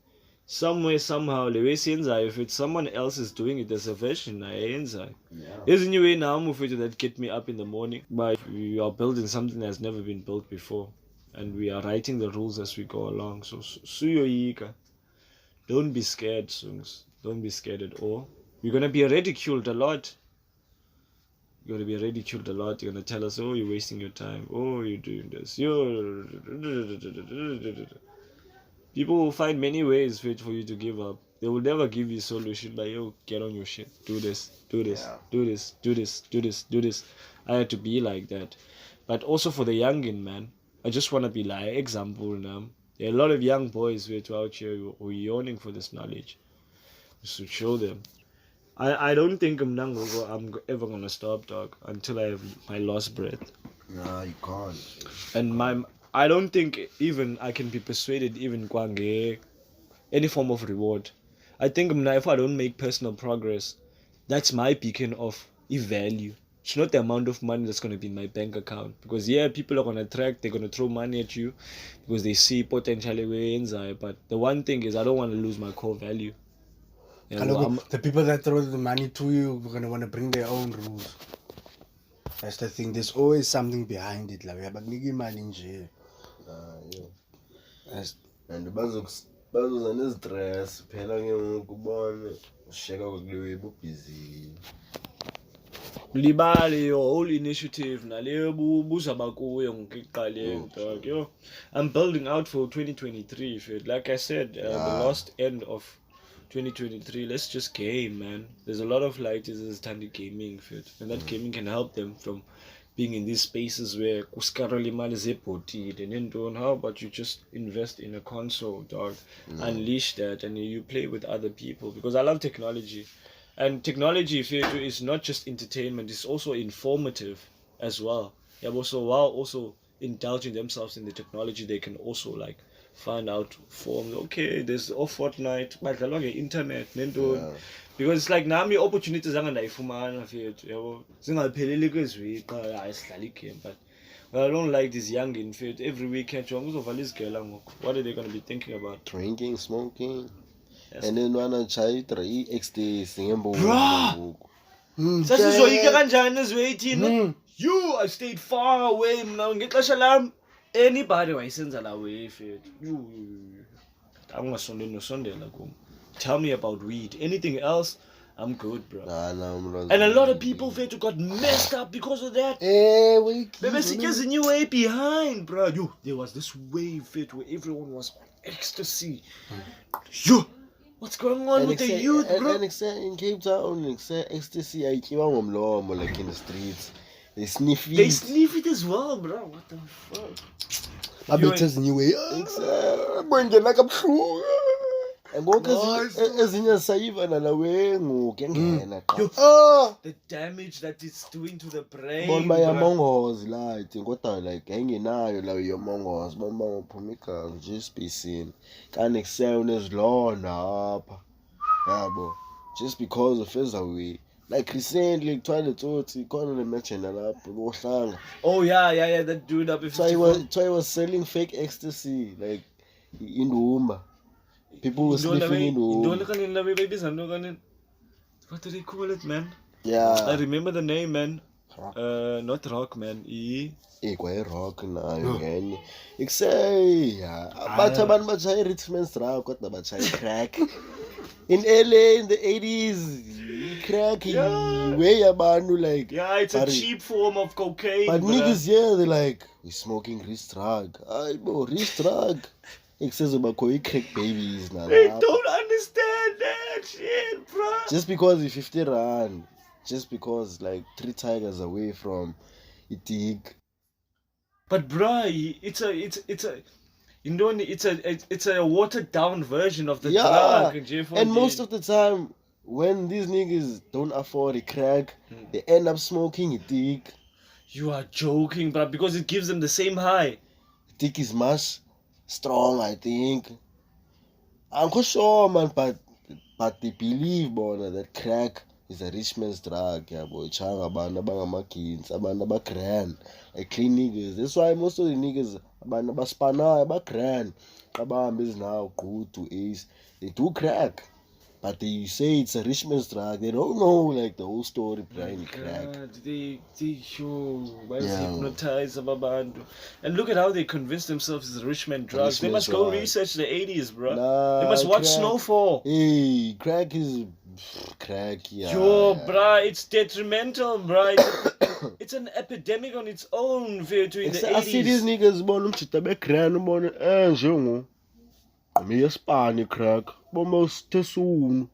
somewhere, somehow, if it's someone else is doing it, there's a version. There's a new way now that get me up in the morning. But we are building something that's never been built before. And we are writing the rules as we go along. So, don't be scared, Sungs. Don't be scared at all. You're going to be ridiculed a lot. You're going to be ridiculed a lot. You're going to tell us, oh, you're wasting your time. Oh, you're doing this. People will find many ways for you to give up. They will never give you a solution like, yo, get on your shit. Do this, do this, do this, do this, do this, do this. I had to be like that. But also for the youngin, man, I just want to be like example now. There are a lot of young boys out here who are yearning for this knowledge. Just to show them. I don't think I'm ever going to stop, dog, until I have my last breath. Nah, you can't. And I don't think even I can be persuaded even kwange any form of reward. I think if I don't make personal progress, that's my beacon of value. It's not the amount of money that's going to be in my bank account. Because people are going to they're going to throw money at you because they see potentially way inside. But the one thing is I don't want to lose my core value. The people that throw the money to you are going to want to bring their own rules. That's the thing. There's always something behind it. Like, but nigga money in jail. And bazoza nestress phela ngekubona usheka kwekulewe busy. Libali, your whole initiative, naleyo buzaba kuyo ngikuqaleni, dog. Yo, I'm building out for 2023. Fit. Like I said, the last end of 2023, let's just game, man. There's a lot of lighters that's time gaming, fit. And that gaming can help them from being in these spaces where kuskaroli mali zebhotile and then doing, how about you just invest in a console, dog? Unleash that and you play with other people, because I love technology. And technology is not just entertainment, it's also informative as well. Yeah, also while also indulging themselves in the technology, they can also like find out forms. Okay, there's Fortnite, but the long internet, because it's like nami opportunities angandayifumana fethu yabo zingapheleli kwezwika ayihlali game. But I don't like this young in field every weekend jonga uzovala izigela ngoku. What are they going to be thinking about? Drinking, smoking. Yes. And then wana chai 3 ecstasy ngembo. Sasizoyika kanjani ezwethini? You I stayed far away mna ngexesha lam anybody wayisenza la way fethu. Angasondela nosondela kum. Tell me about weed. Anything else, I'm good, bro. And a lot of people feel got messed up because of that. Hey, wait. There's a new way behind, bro. Yo, there was this wave fit where everyone was on ecstasy. Yo, what's going on with the youth, bro? And in Cape Town, ecstasy, I keep on like in the streets. They sniff it. They sniff it as well, bro. What the fuck? I bet it's a new way. And the damage that it's doing to the brain. Bon by among us, like hanging out, like your mongos, bon just be seen. Can't excel this law now. Yeah, bro. Just because of his away. Like recently, trying to call the mention up. Oh yeah, that dude up. So he was selling fake ecstasy, like in the womb. People were sniffing in the womb. What do they call it, man? Yeah. I remember the name, man. Not rock, man. Quite rock now, again. Say, but a rich man's rock, what about crack? In LA in the 80s, crack, way about like. Yeah, it's a cheap form of cocaine. But niggas, yeah, they're like, we're smoking rich drug. Rich drug. It says about crack babies now. They don't understand that shit, bro. Just because it's 50 rand, just because like 3 tigers away from Itig. But bro, it's a watered down version of the drug. And most of the time, when these niggas don't afford a crack, they end up smoking Itig. You are joking, bro, because it gives them the same high. Itig is much strong, I think. I'm not sure, man, but they believe, boy, that crack is a rich man's drug. Yeah, boy, changa bana banga makins, abana ba grand, like clean niggas. That's why most of the niggas abana ba spana ba grand, abam is now go to Ace. They do crack, but they say it's a rich man's drug. They don't know like the whole story behind crack. They hypnotize Babandu. And look at how they convince themselves it's a rich man drug. They must go research the 80s, bro. They must watch crack. Snowfall. Hey, crack is crack, yeah. Yo, bro, it's detrimental, bro. It's an epidemic on its own, to in the 80s. I see these niggas born chitabe cran born jongo. Me Spanish crack. Almost too soon.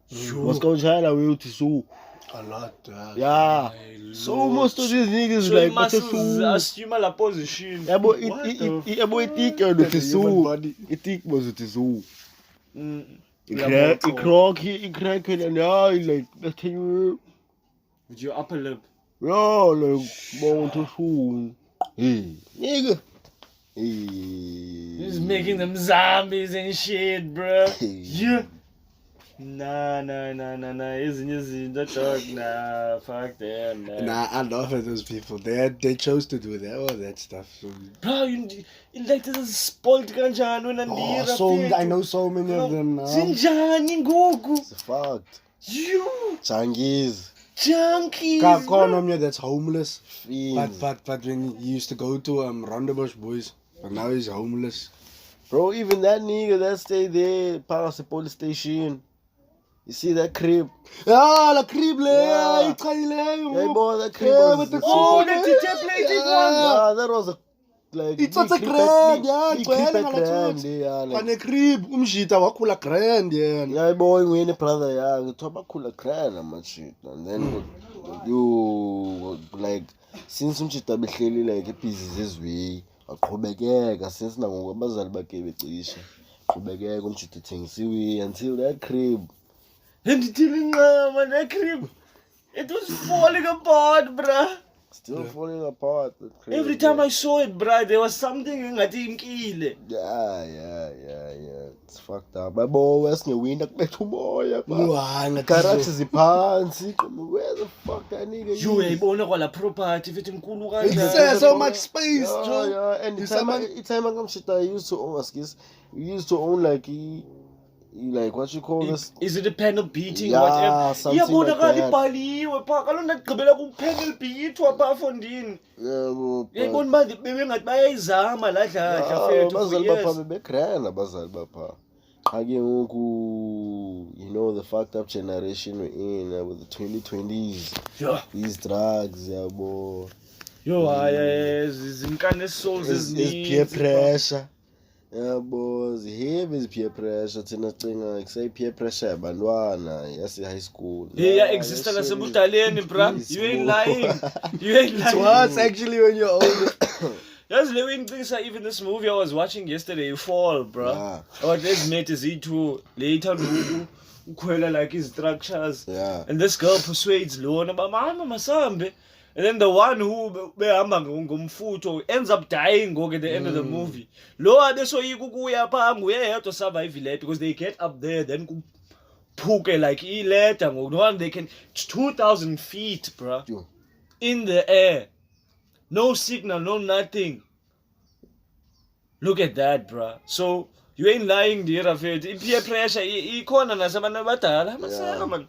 What's going to happen to so? A lot. Yeah. So most of these niggas so like must assume la position. Yeah, but it think was it so. It crack and like that you with your upper lip. Yeah, like born too soon. Hey, nigga. He's making them zombies and shit, bro. Yeah. Nah. Isn't that dog? Nah, fuck them. Nah, I love those people. They chose to do that, all that stuff. So. Bro, you like this is spoiled kanjani when I know so many of them now. Sinjani ngoku. It's a fact. You. Junkies. That's homeless. Fiends. But when he used to go to Rondebosch Boys, but now he's homeless. Bro, even that nigga that stayed there past the police station. You see that crib? Yeah, la crib le, Yeah. ichayileyo. Yeah, boy, that crib Yeah, was... with the Oh, phone, the yeah. detablated one. Yeah, that was a... Like, It's a big clip grand, at- yeah, big igcwele clip at ngala grand, thoughts. yeah, like... Kane crib, umjita wakhula grand yena. Yeah, boy, ngiyini brother, yeah, ngithoba khula grand ama shit. And then you like since umjita behleli like ibhizi zezwi, aqhubekeka since nangoku abazali bakhe becisha. Qhubekeka umjita ethengisiwe until that crib. And the man, that crib. It was falling apart, bruh. Still falling apart. That crib, Every time I saw it, bruh, there was something ngathi inkile. Yeah. It's fucked up. My boy, wesingewinda kubetha umoya. Hayi Garage ziphansi. Where the fuck that nigga? You yayibona kwala property fithi inkulu It's kanjani. so much space, Joe. Yeah. And the time I come shit, I used to own we used to own like like what you call this? Is it a panel beating, Yeah, whatever? something Iyabonakala like that. ibhaliwe pha kaloku ndagqibela ku-panel beatwa pha fondini. Yeah, Yayibona uba bebengathi bayayizama la dladla fethu for abazali years. bapha bebegrand abazali bapha. Qha ke ngoku, you know, the fucked up generation we're in with the 2020s. Yeah. These drugs, yabo. Yo, hayi zinkane souls It's peer pressure. Yabo, ziheavy is peer pressure. Thina cinga say peer pressure yabantwana yase high school. Yeah, exist nasebudaleni, bruh. You ain't lying. You ain't It's lying. worse actually when you're older. That's the way things are. Even this movie I was watching yesterday, Fall, bruh. Yeah. Oh, this mate is E2 later ukhwela like his structures. Yeah. And this girl persuades Lona, but mama masambe. And then the one who behamba ngomfutho ends up dying at the end of the movie. Lo abesoyika ukuya pha nguye yedwa survive le because they get up there then kuphuke like ileta ngoku they can 2,000 feet, bruh. Yo. In the air. No signal, no nothing. Look at that, bruh. So you ain't lying, dear Rafet. Peer pressure, ikhona nasabantu abadala. Masaka man.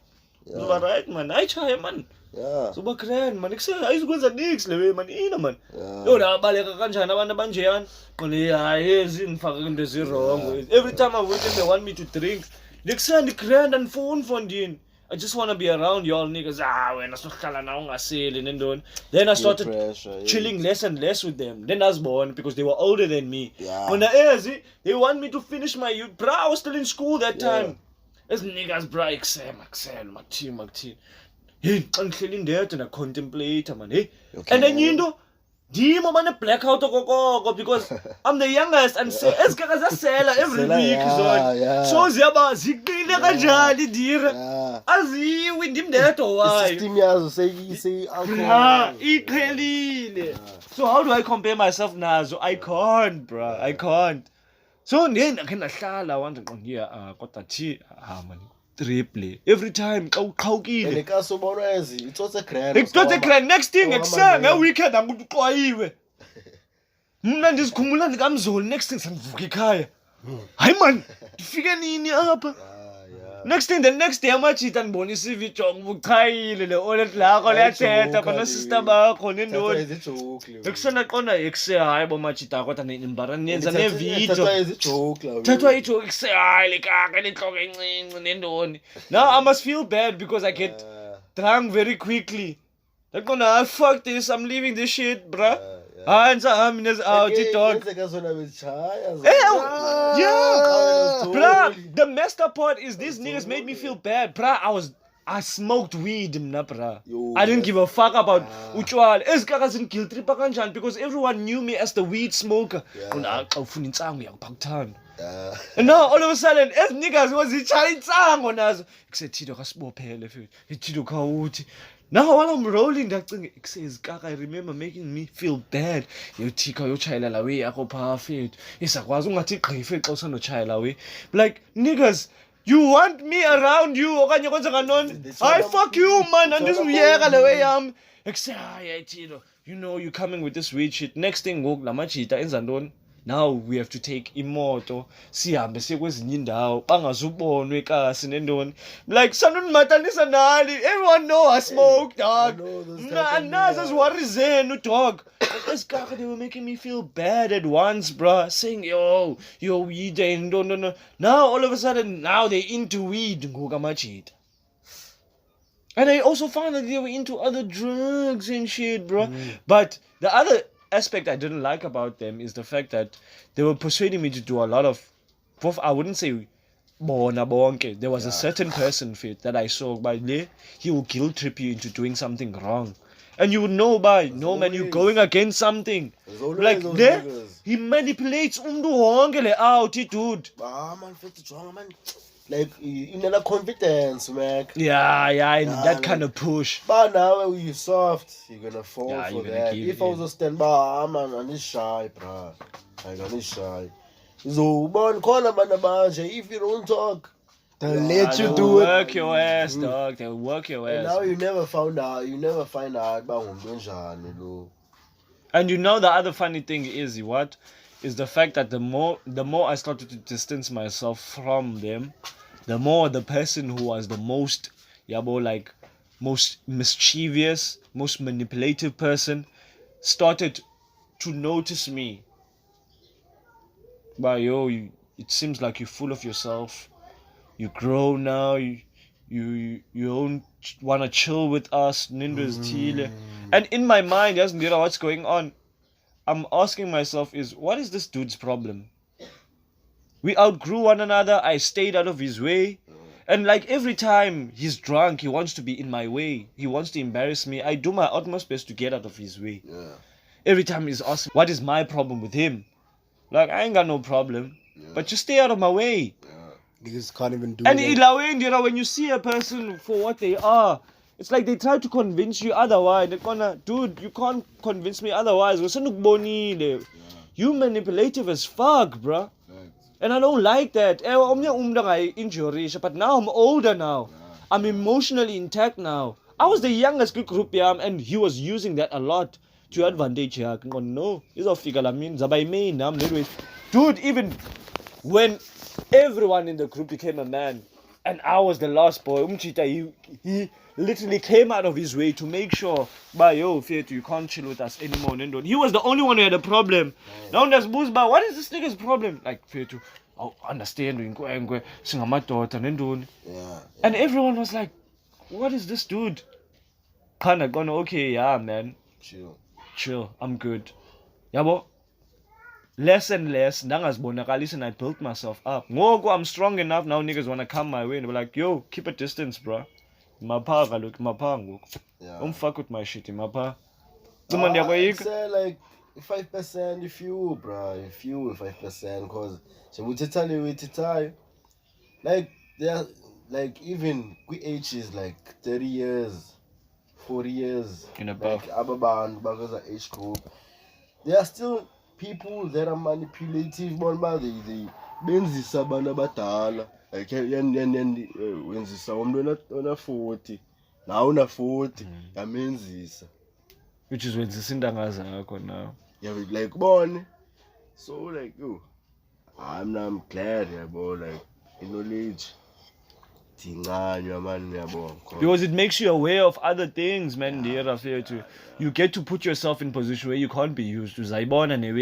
Uba right man. Ayichaya man. Yeah. So ba grand man. Ayizukwenza nix lewe man. Ina man. Yeah. Yo nabaleka kanjani abantu abanjeyana. Ngone hayi zingifaka into wrong. Every time I wait they want me to drink. Nikusani grand and phone fondini. I just want to be around y'all niggas. Wena sohlala na ungaseli nendoni. Then I started chilling less and less with them. Then I was born because they were older than me. Yeah. When they want me to finish my youth. Bro, I was still in school that time. As niggas, bro, excel, Martin. Hey, I'm feeling there and I contemplate, man. Hey. Okay. And then you know, Dimo man a blackout because I'm the youngest and say Ekas every Sela, week. yeah. So ziyaba zikile kanjani dear. Yeah. Aziwe ndim ndedwa why. System yazo say Bra, iqhelile. So how do I compare myself nazo? I can't, bro. I can't. So then I can nahlala wanda ngiya kodwa thi man. Triple every time qawukile. Ekas ubona ezi itsotse grand. Ngitothe grand next thing ngekusanga weekend anguqwayiwe. Mina ndizikhumula ndikamzoli next thing sangivuka ekhaya. Hayi man, ndifike nini apha? Next thing the next day amajita ndibona iCV jonga ubuchayile le olet lakho liyathetha khona sister bakho nendoni. Ekusena qonda ekuse hayi bomajita kodwa nimbara niyenza nevideo. Thathwa ijoke ekuse hayi lekaka lenhloko encinci nendoni. Now I must feel bad because I get drunk very quickly. Qonda fuck this, I'm leaving this shit, bruh. Hands up, minutes out, dog. Yeah, bruh. The messed up part is these niggas made me feel bad, bruh. I smoked weed, bruh. I didn't give a fuck about utshwala. Esikaka in guilt trip kanjani because everyone knew me as the weed smoker. Ufuna intsangu yakuphakuthanda. And now all of a sudden, as niggas was itshaya intsangu nazo. Kusethilo kasibophele futhi. Ithilo khawuthi. Now while I'm rolling that thing, it says, I remember making me feel bad. You take your child away, I go perfect. It's like, was ungathi gqife xa usano child away. Like, niggas, you want me around you, okanye kwenza kanoni? I fuck you, man, and this uyeka le way yami. Excited, you know, you coming with this weird shit. Next thing, ngoku lamajita enza ntoni? Now we have to take imoto sihambe siye kwezinye indawo bangazubonwa ekasi nendoni like sanunimatanisa nani everyone know I smoke dog mna anazi worry zenu dog This guy, they were making me feel bad at once, bruh. Saying, yo, weed, and no. Now, all of a sudden, now they're into weed. And I also found that they were into other drugs and shit, bruh. But the other aspect I didn't like about them is the fact that they were persuading me to do a lot of, I wouldn't say bona bonke. There was a certain person fit that I saw by there. He will guilt trip you into doing something wrong. And you would know man, you're going against something. Like there, he manipulates out, dude. Man, man. Like, you need a confidence, man. Yeah, that kind of push. But now when you're soft, you're gonna fall for you're gonna that. give If I was a stand by, man, I'm shy, bro. I'm shy. So, man, call a man, if you don't talk, they'll let you do it. Work your ass, dog. They'll work your ass. And now you never find out about him. And you know the other funny thing is what? Is the fact that the more I started to distance myself from them, the more the person who was the most most mischievous, most manipulative person started to notice me. But it seems like you're full of yourself. You grow now. You don't wanna chill with us. Nindo's Chile. And in my mind, doesn't know what's going on. I'm asking myself what is this dude's problem? We outgrew one another. I stayed out of his way. And like every time he's drunk, he wants to be in my way. He wants to embarrass me. I do my utmost best to get out of his way. Yeah. Every time he's asking, what is my problem with him? Like, I ain't got no problem. But just stay out of my way. Niggas can't even do and that. when you see a person for what they are, it's like they try to convince you otherwise. They're gonna, dude, you can't convince me otherwise. You manipulative as fuck, bruh. And I don't like that. But now I'm older now. I'm emotionally intact now. I was the youngest group, and he was using that a lot to advantage. No, dude, even when everyone in the group became a man, and I was the last boy, he literally came out of his way to make sure, Fetu, you can't chill with us anymore. He was the only one who had a problem. Now there's Buzba, what is this nigga's problem? Like, Fetu, I understand, and everyone was like, what is this dude? Kinda gone, okay, yeah, man. Chill, I'm good. Yabo. Less and less, and I built myself up. I'm strong enough now. Niggas wanna come my way and be like, yo, keep a distance, bro. Don't fuck with my shit, mapa. Say like 5% if you, bro. If you 5%, cause so we tell you, like they're like even we age is like 30 years, 40 years in above. Like Ababan because of age group. There are still people that are manipulative, they benzisa abantu abadala like wenzisa umuntu ona 40 now una 40 yamenzisa, which is wenzisa indanga zakho now. Yeah, like bone. So like I'm glad, bro, like knowledge. Because it makes you aware of other things, man. You get to put yourself in a position where you can't be used to Zaibon and a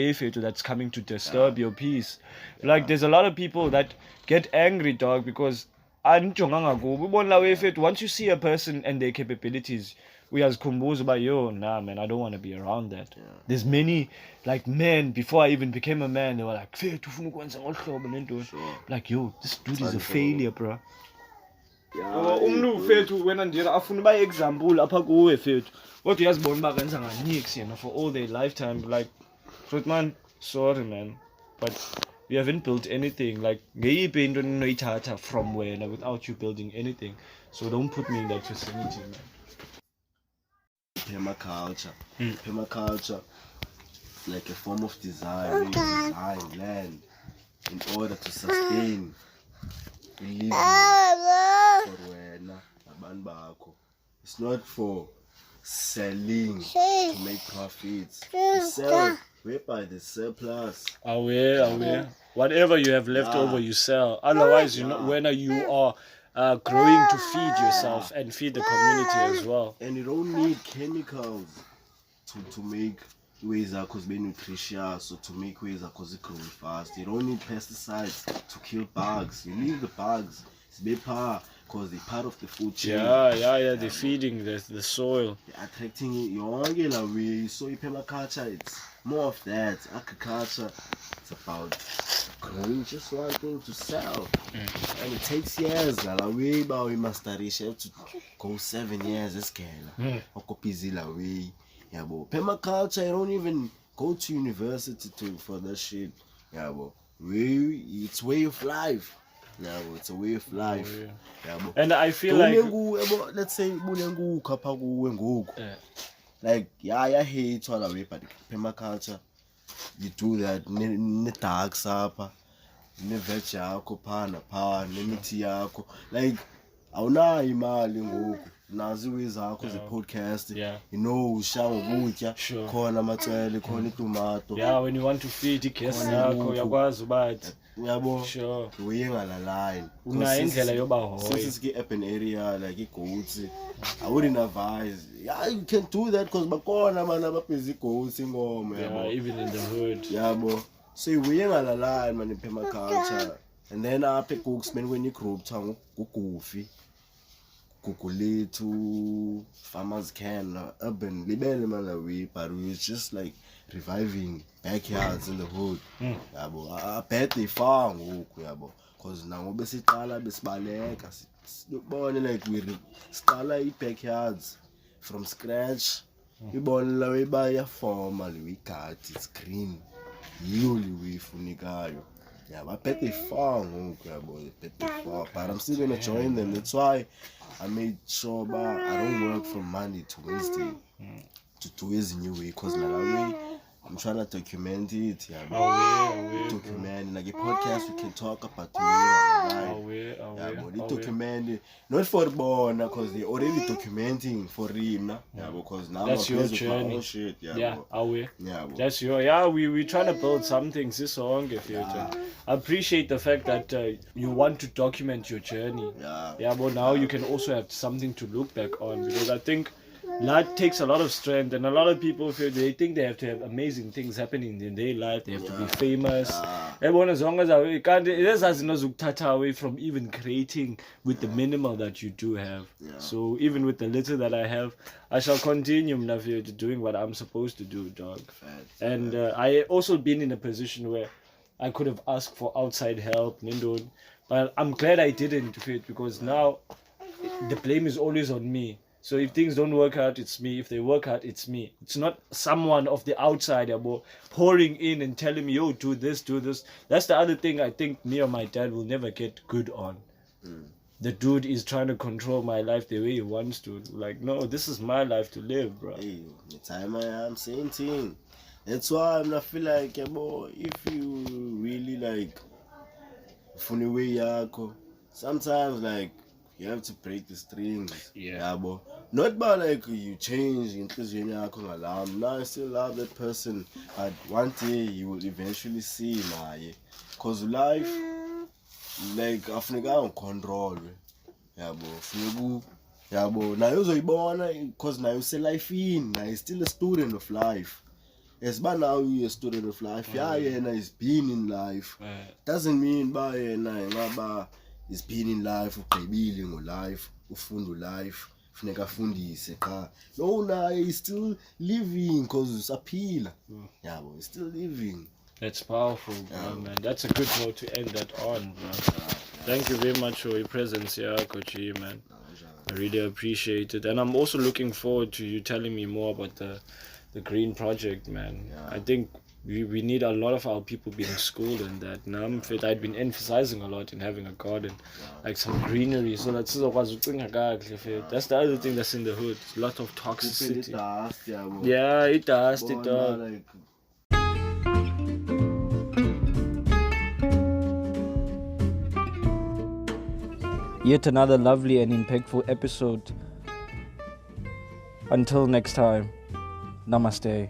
that's coming to disturb your peace. Like there's a lot of people that get angry, dog, because once you see a person and their capabilities, we as Kumbos about nah man, I don't want to be around that. There's many like men before I even became a man, they were like, like yo, this dude is a failure, bro. Afuna by example apha kuwe fethu kodwa uyazibona ba kenza nganix yena for all their lifetime. Like truth man, sorry man, but we haven't built anything. Like ngeyiphi into ninoyithatha from wena without you building anything, so don't put me in that vicinity, man. Permaculture like a form of design. We design land in order to sustain living for wena nabantu bakho. It's not for selling to make profits. You sell whereby the surplus. Aware. Whatever you have left over, you sell. Otherwise, when you are growing to feed yourself and feed the community as well. And you don't need chemicals to make ways are cause be nutritious, so to make ways are cause it growing fast. You don't need pesticides to kill bugs. You leave the bugs. It's better because they're part of the food chain. Yeah. They're feeding the soil. They're attracting your regular way. So permaculture, it's more of that. Agriculture, it's about growing just one thing to sell. And it takes years. La way but we must have to go 7 years. This guy, busy la way. Yeah, but permaculture, you don't even go to university for that shit. Yeah, but it's way of life. Yeah, but it's a way of life. Yeah, but and I feel like let's say like I hate all the way, but permaculture, you do that. Ne tax up, ne veg yako, power, ne miti yako. Like, awuna imali ngoku. Nazi wezakho ze-podcast, you know, ushawa ukutya, khona amatswele, khona itumato. Yeah, when you want to feed igesi yakho, uyakwazi ubathi. Uyabo, sure. Uye ngalalini. Unayo indlela yoba since it's the urban area, like goats, I wouldn't advise. Yeah, you can do that because bakhona man ababhizi goats ingoma, yeah, even in the hood. Yabo. So uye ngalalini man permaculture. And then after cooks, man, when you group tongue, goofy. Kukuletu, farmers can, urban, libele malawi, but we just like reviving backyards in the hood. Yabo, I bet they found yabo, cause now besiqala besibaleka, like we start backyards from scratch. We born la we buy a formal, we cut, it's green, yuli we funikayo. Yeah, I bet they found but I'm still gonna join them. That's why I made sure I don't work from Monday to Wednesday to do it new way, because now I'm trying to document it. Yeah, document like a podcast we can talk about document it. Not for born because they already documenting for him. Yeah, because now that's your journey. Shit. That's your we trying to build something. This song if you I appreciate the fact that you want to document your journey. But now you can also have something to look back on, because I think that takes a lot of strength, and a lot of people feel they think they have to have amazing things happening in their life. They have to be famous. Everyone, as long as it doesn't away from even creating with the minimal that you do have. So even with the little that I have, I shall continue doing what I'm supposed to do, dog. And I also been in a position where I could have asked for outside help, but I'm glad I didn't, because now the blame is always on me. So if things don't work out, it's me. If they work out, it's me. It's not someone of the outside pouring in and telling me, yo, do this, do this. That's the other thing I think me or my dad will never get good on. The dude is trying to control my life the way he wants to. Like, no, this is my life to live, bro. Hey, the time I am, same thing. That's why I'm not feel like, if you really like, funny way yako, sometimes like, you have to break the strings. Not by like you change now I still love that person, but one day you will eventually see because life like afuneka control now because now you say life in now you're still a student of life. Yes, but now you're a student of life. He's been in life. Doesn't mean he's been in life, ubhebile ngolife, ufunda life, funeka afundise qha. No, he's still living because usaphila. He's still living. That's powerful, bro, man. That's a good note to end that on, bro. Thank you very much for your presence here, Coach E, man. I really appreciate it. And I'm also looking forward to you telling me more about the green project, man. I think we need a lot of our people being schooled in that. Now I'd been emphasizing a lot in having a garden, like some greenery, so that's the other thing that's in the hood. A lot of toxicity. It does. Yet another lovely and impactful episode. Until next time, namaste.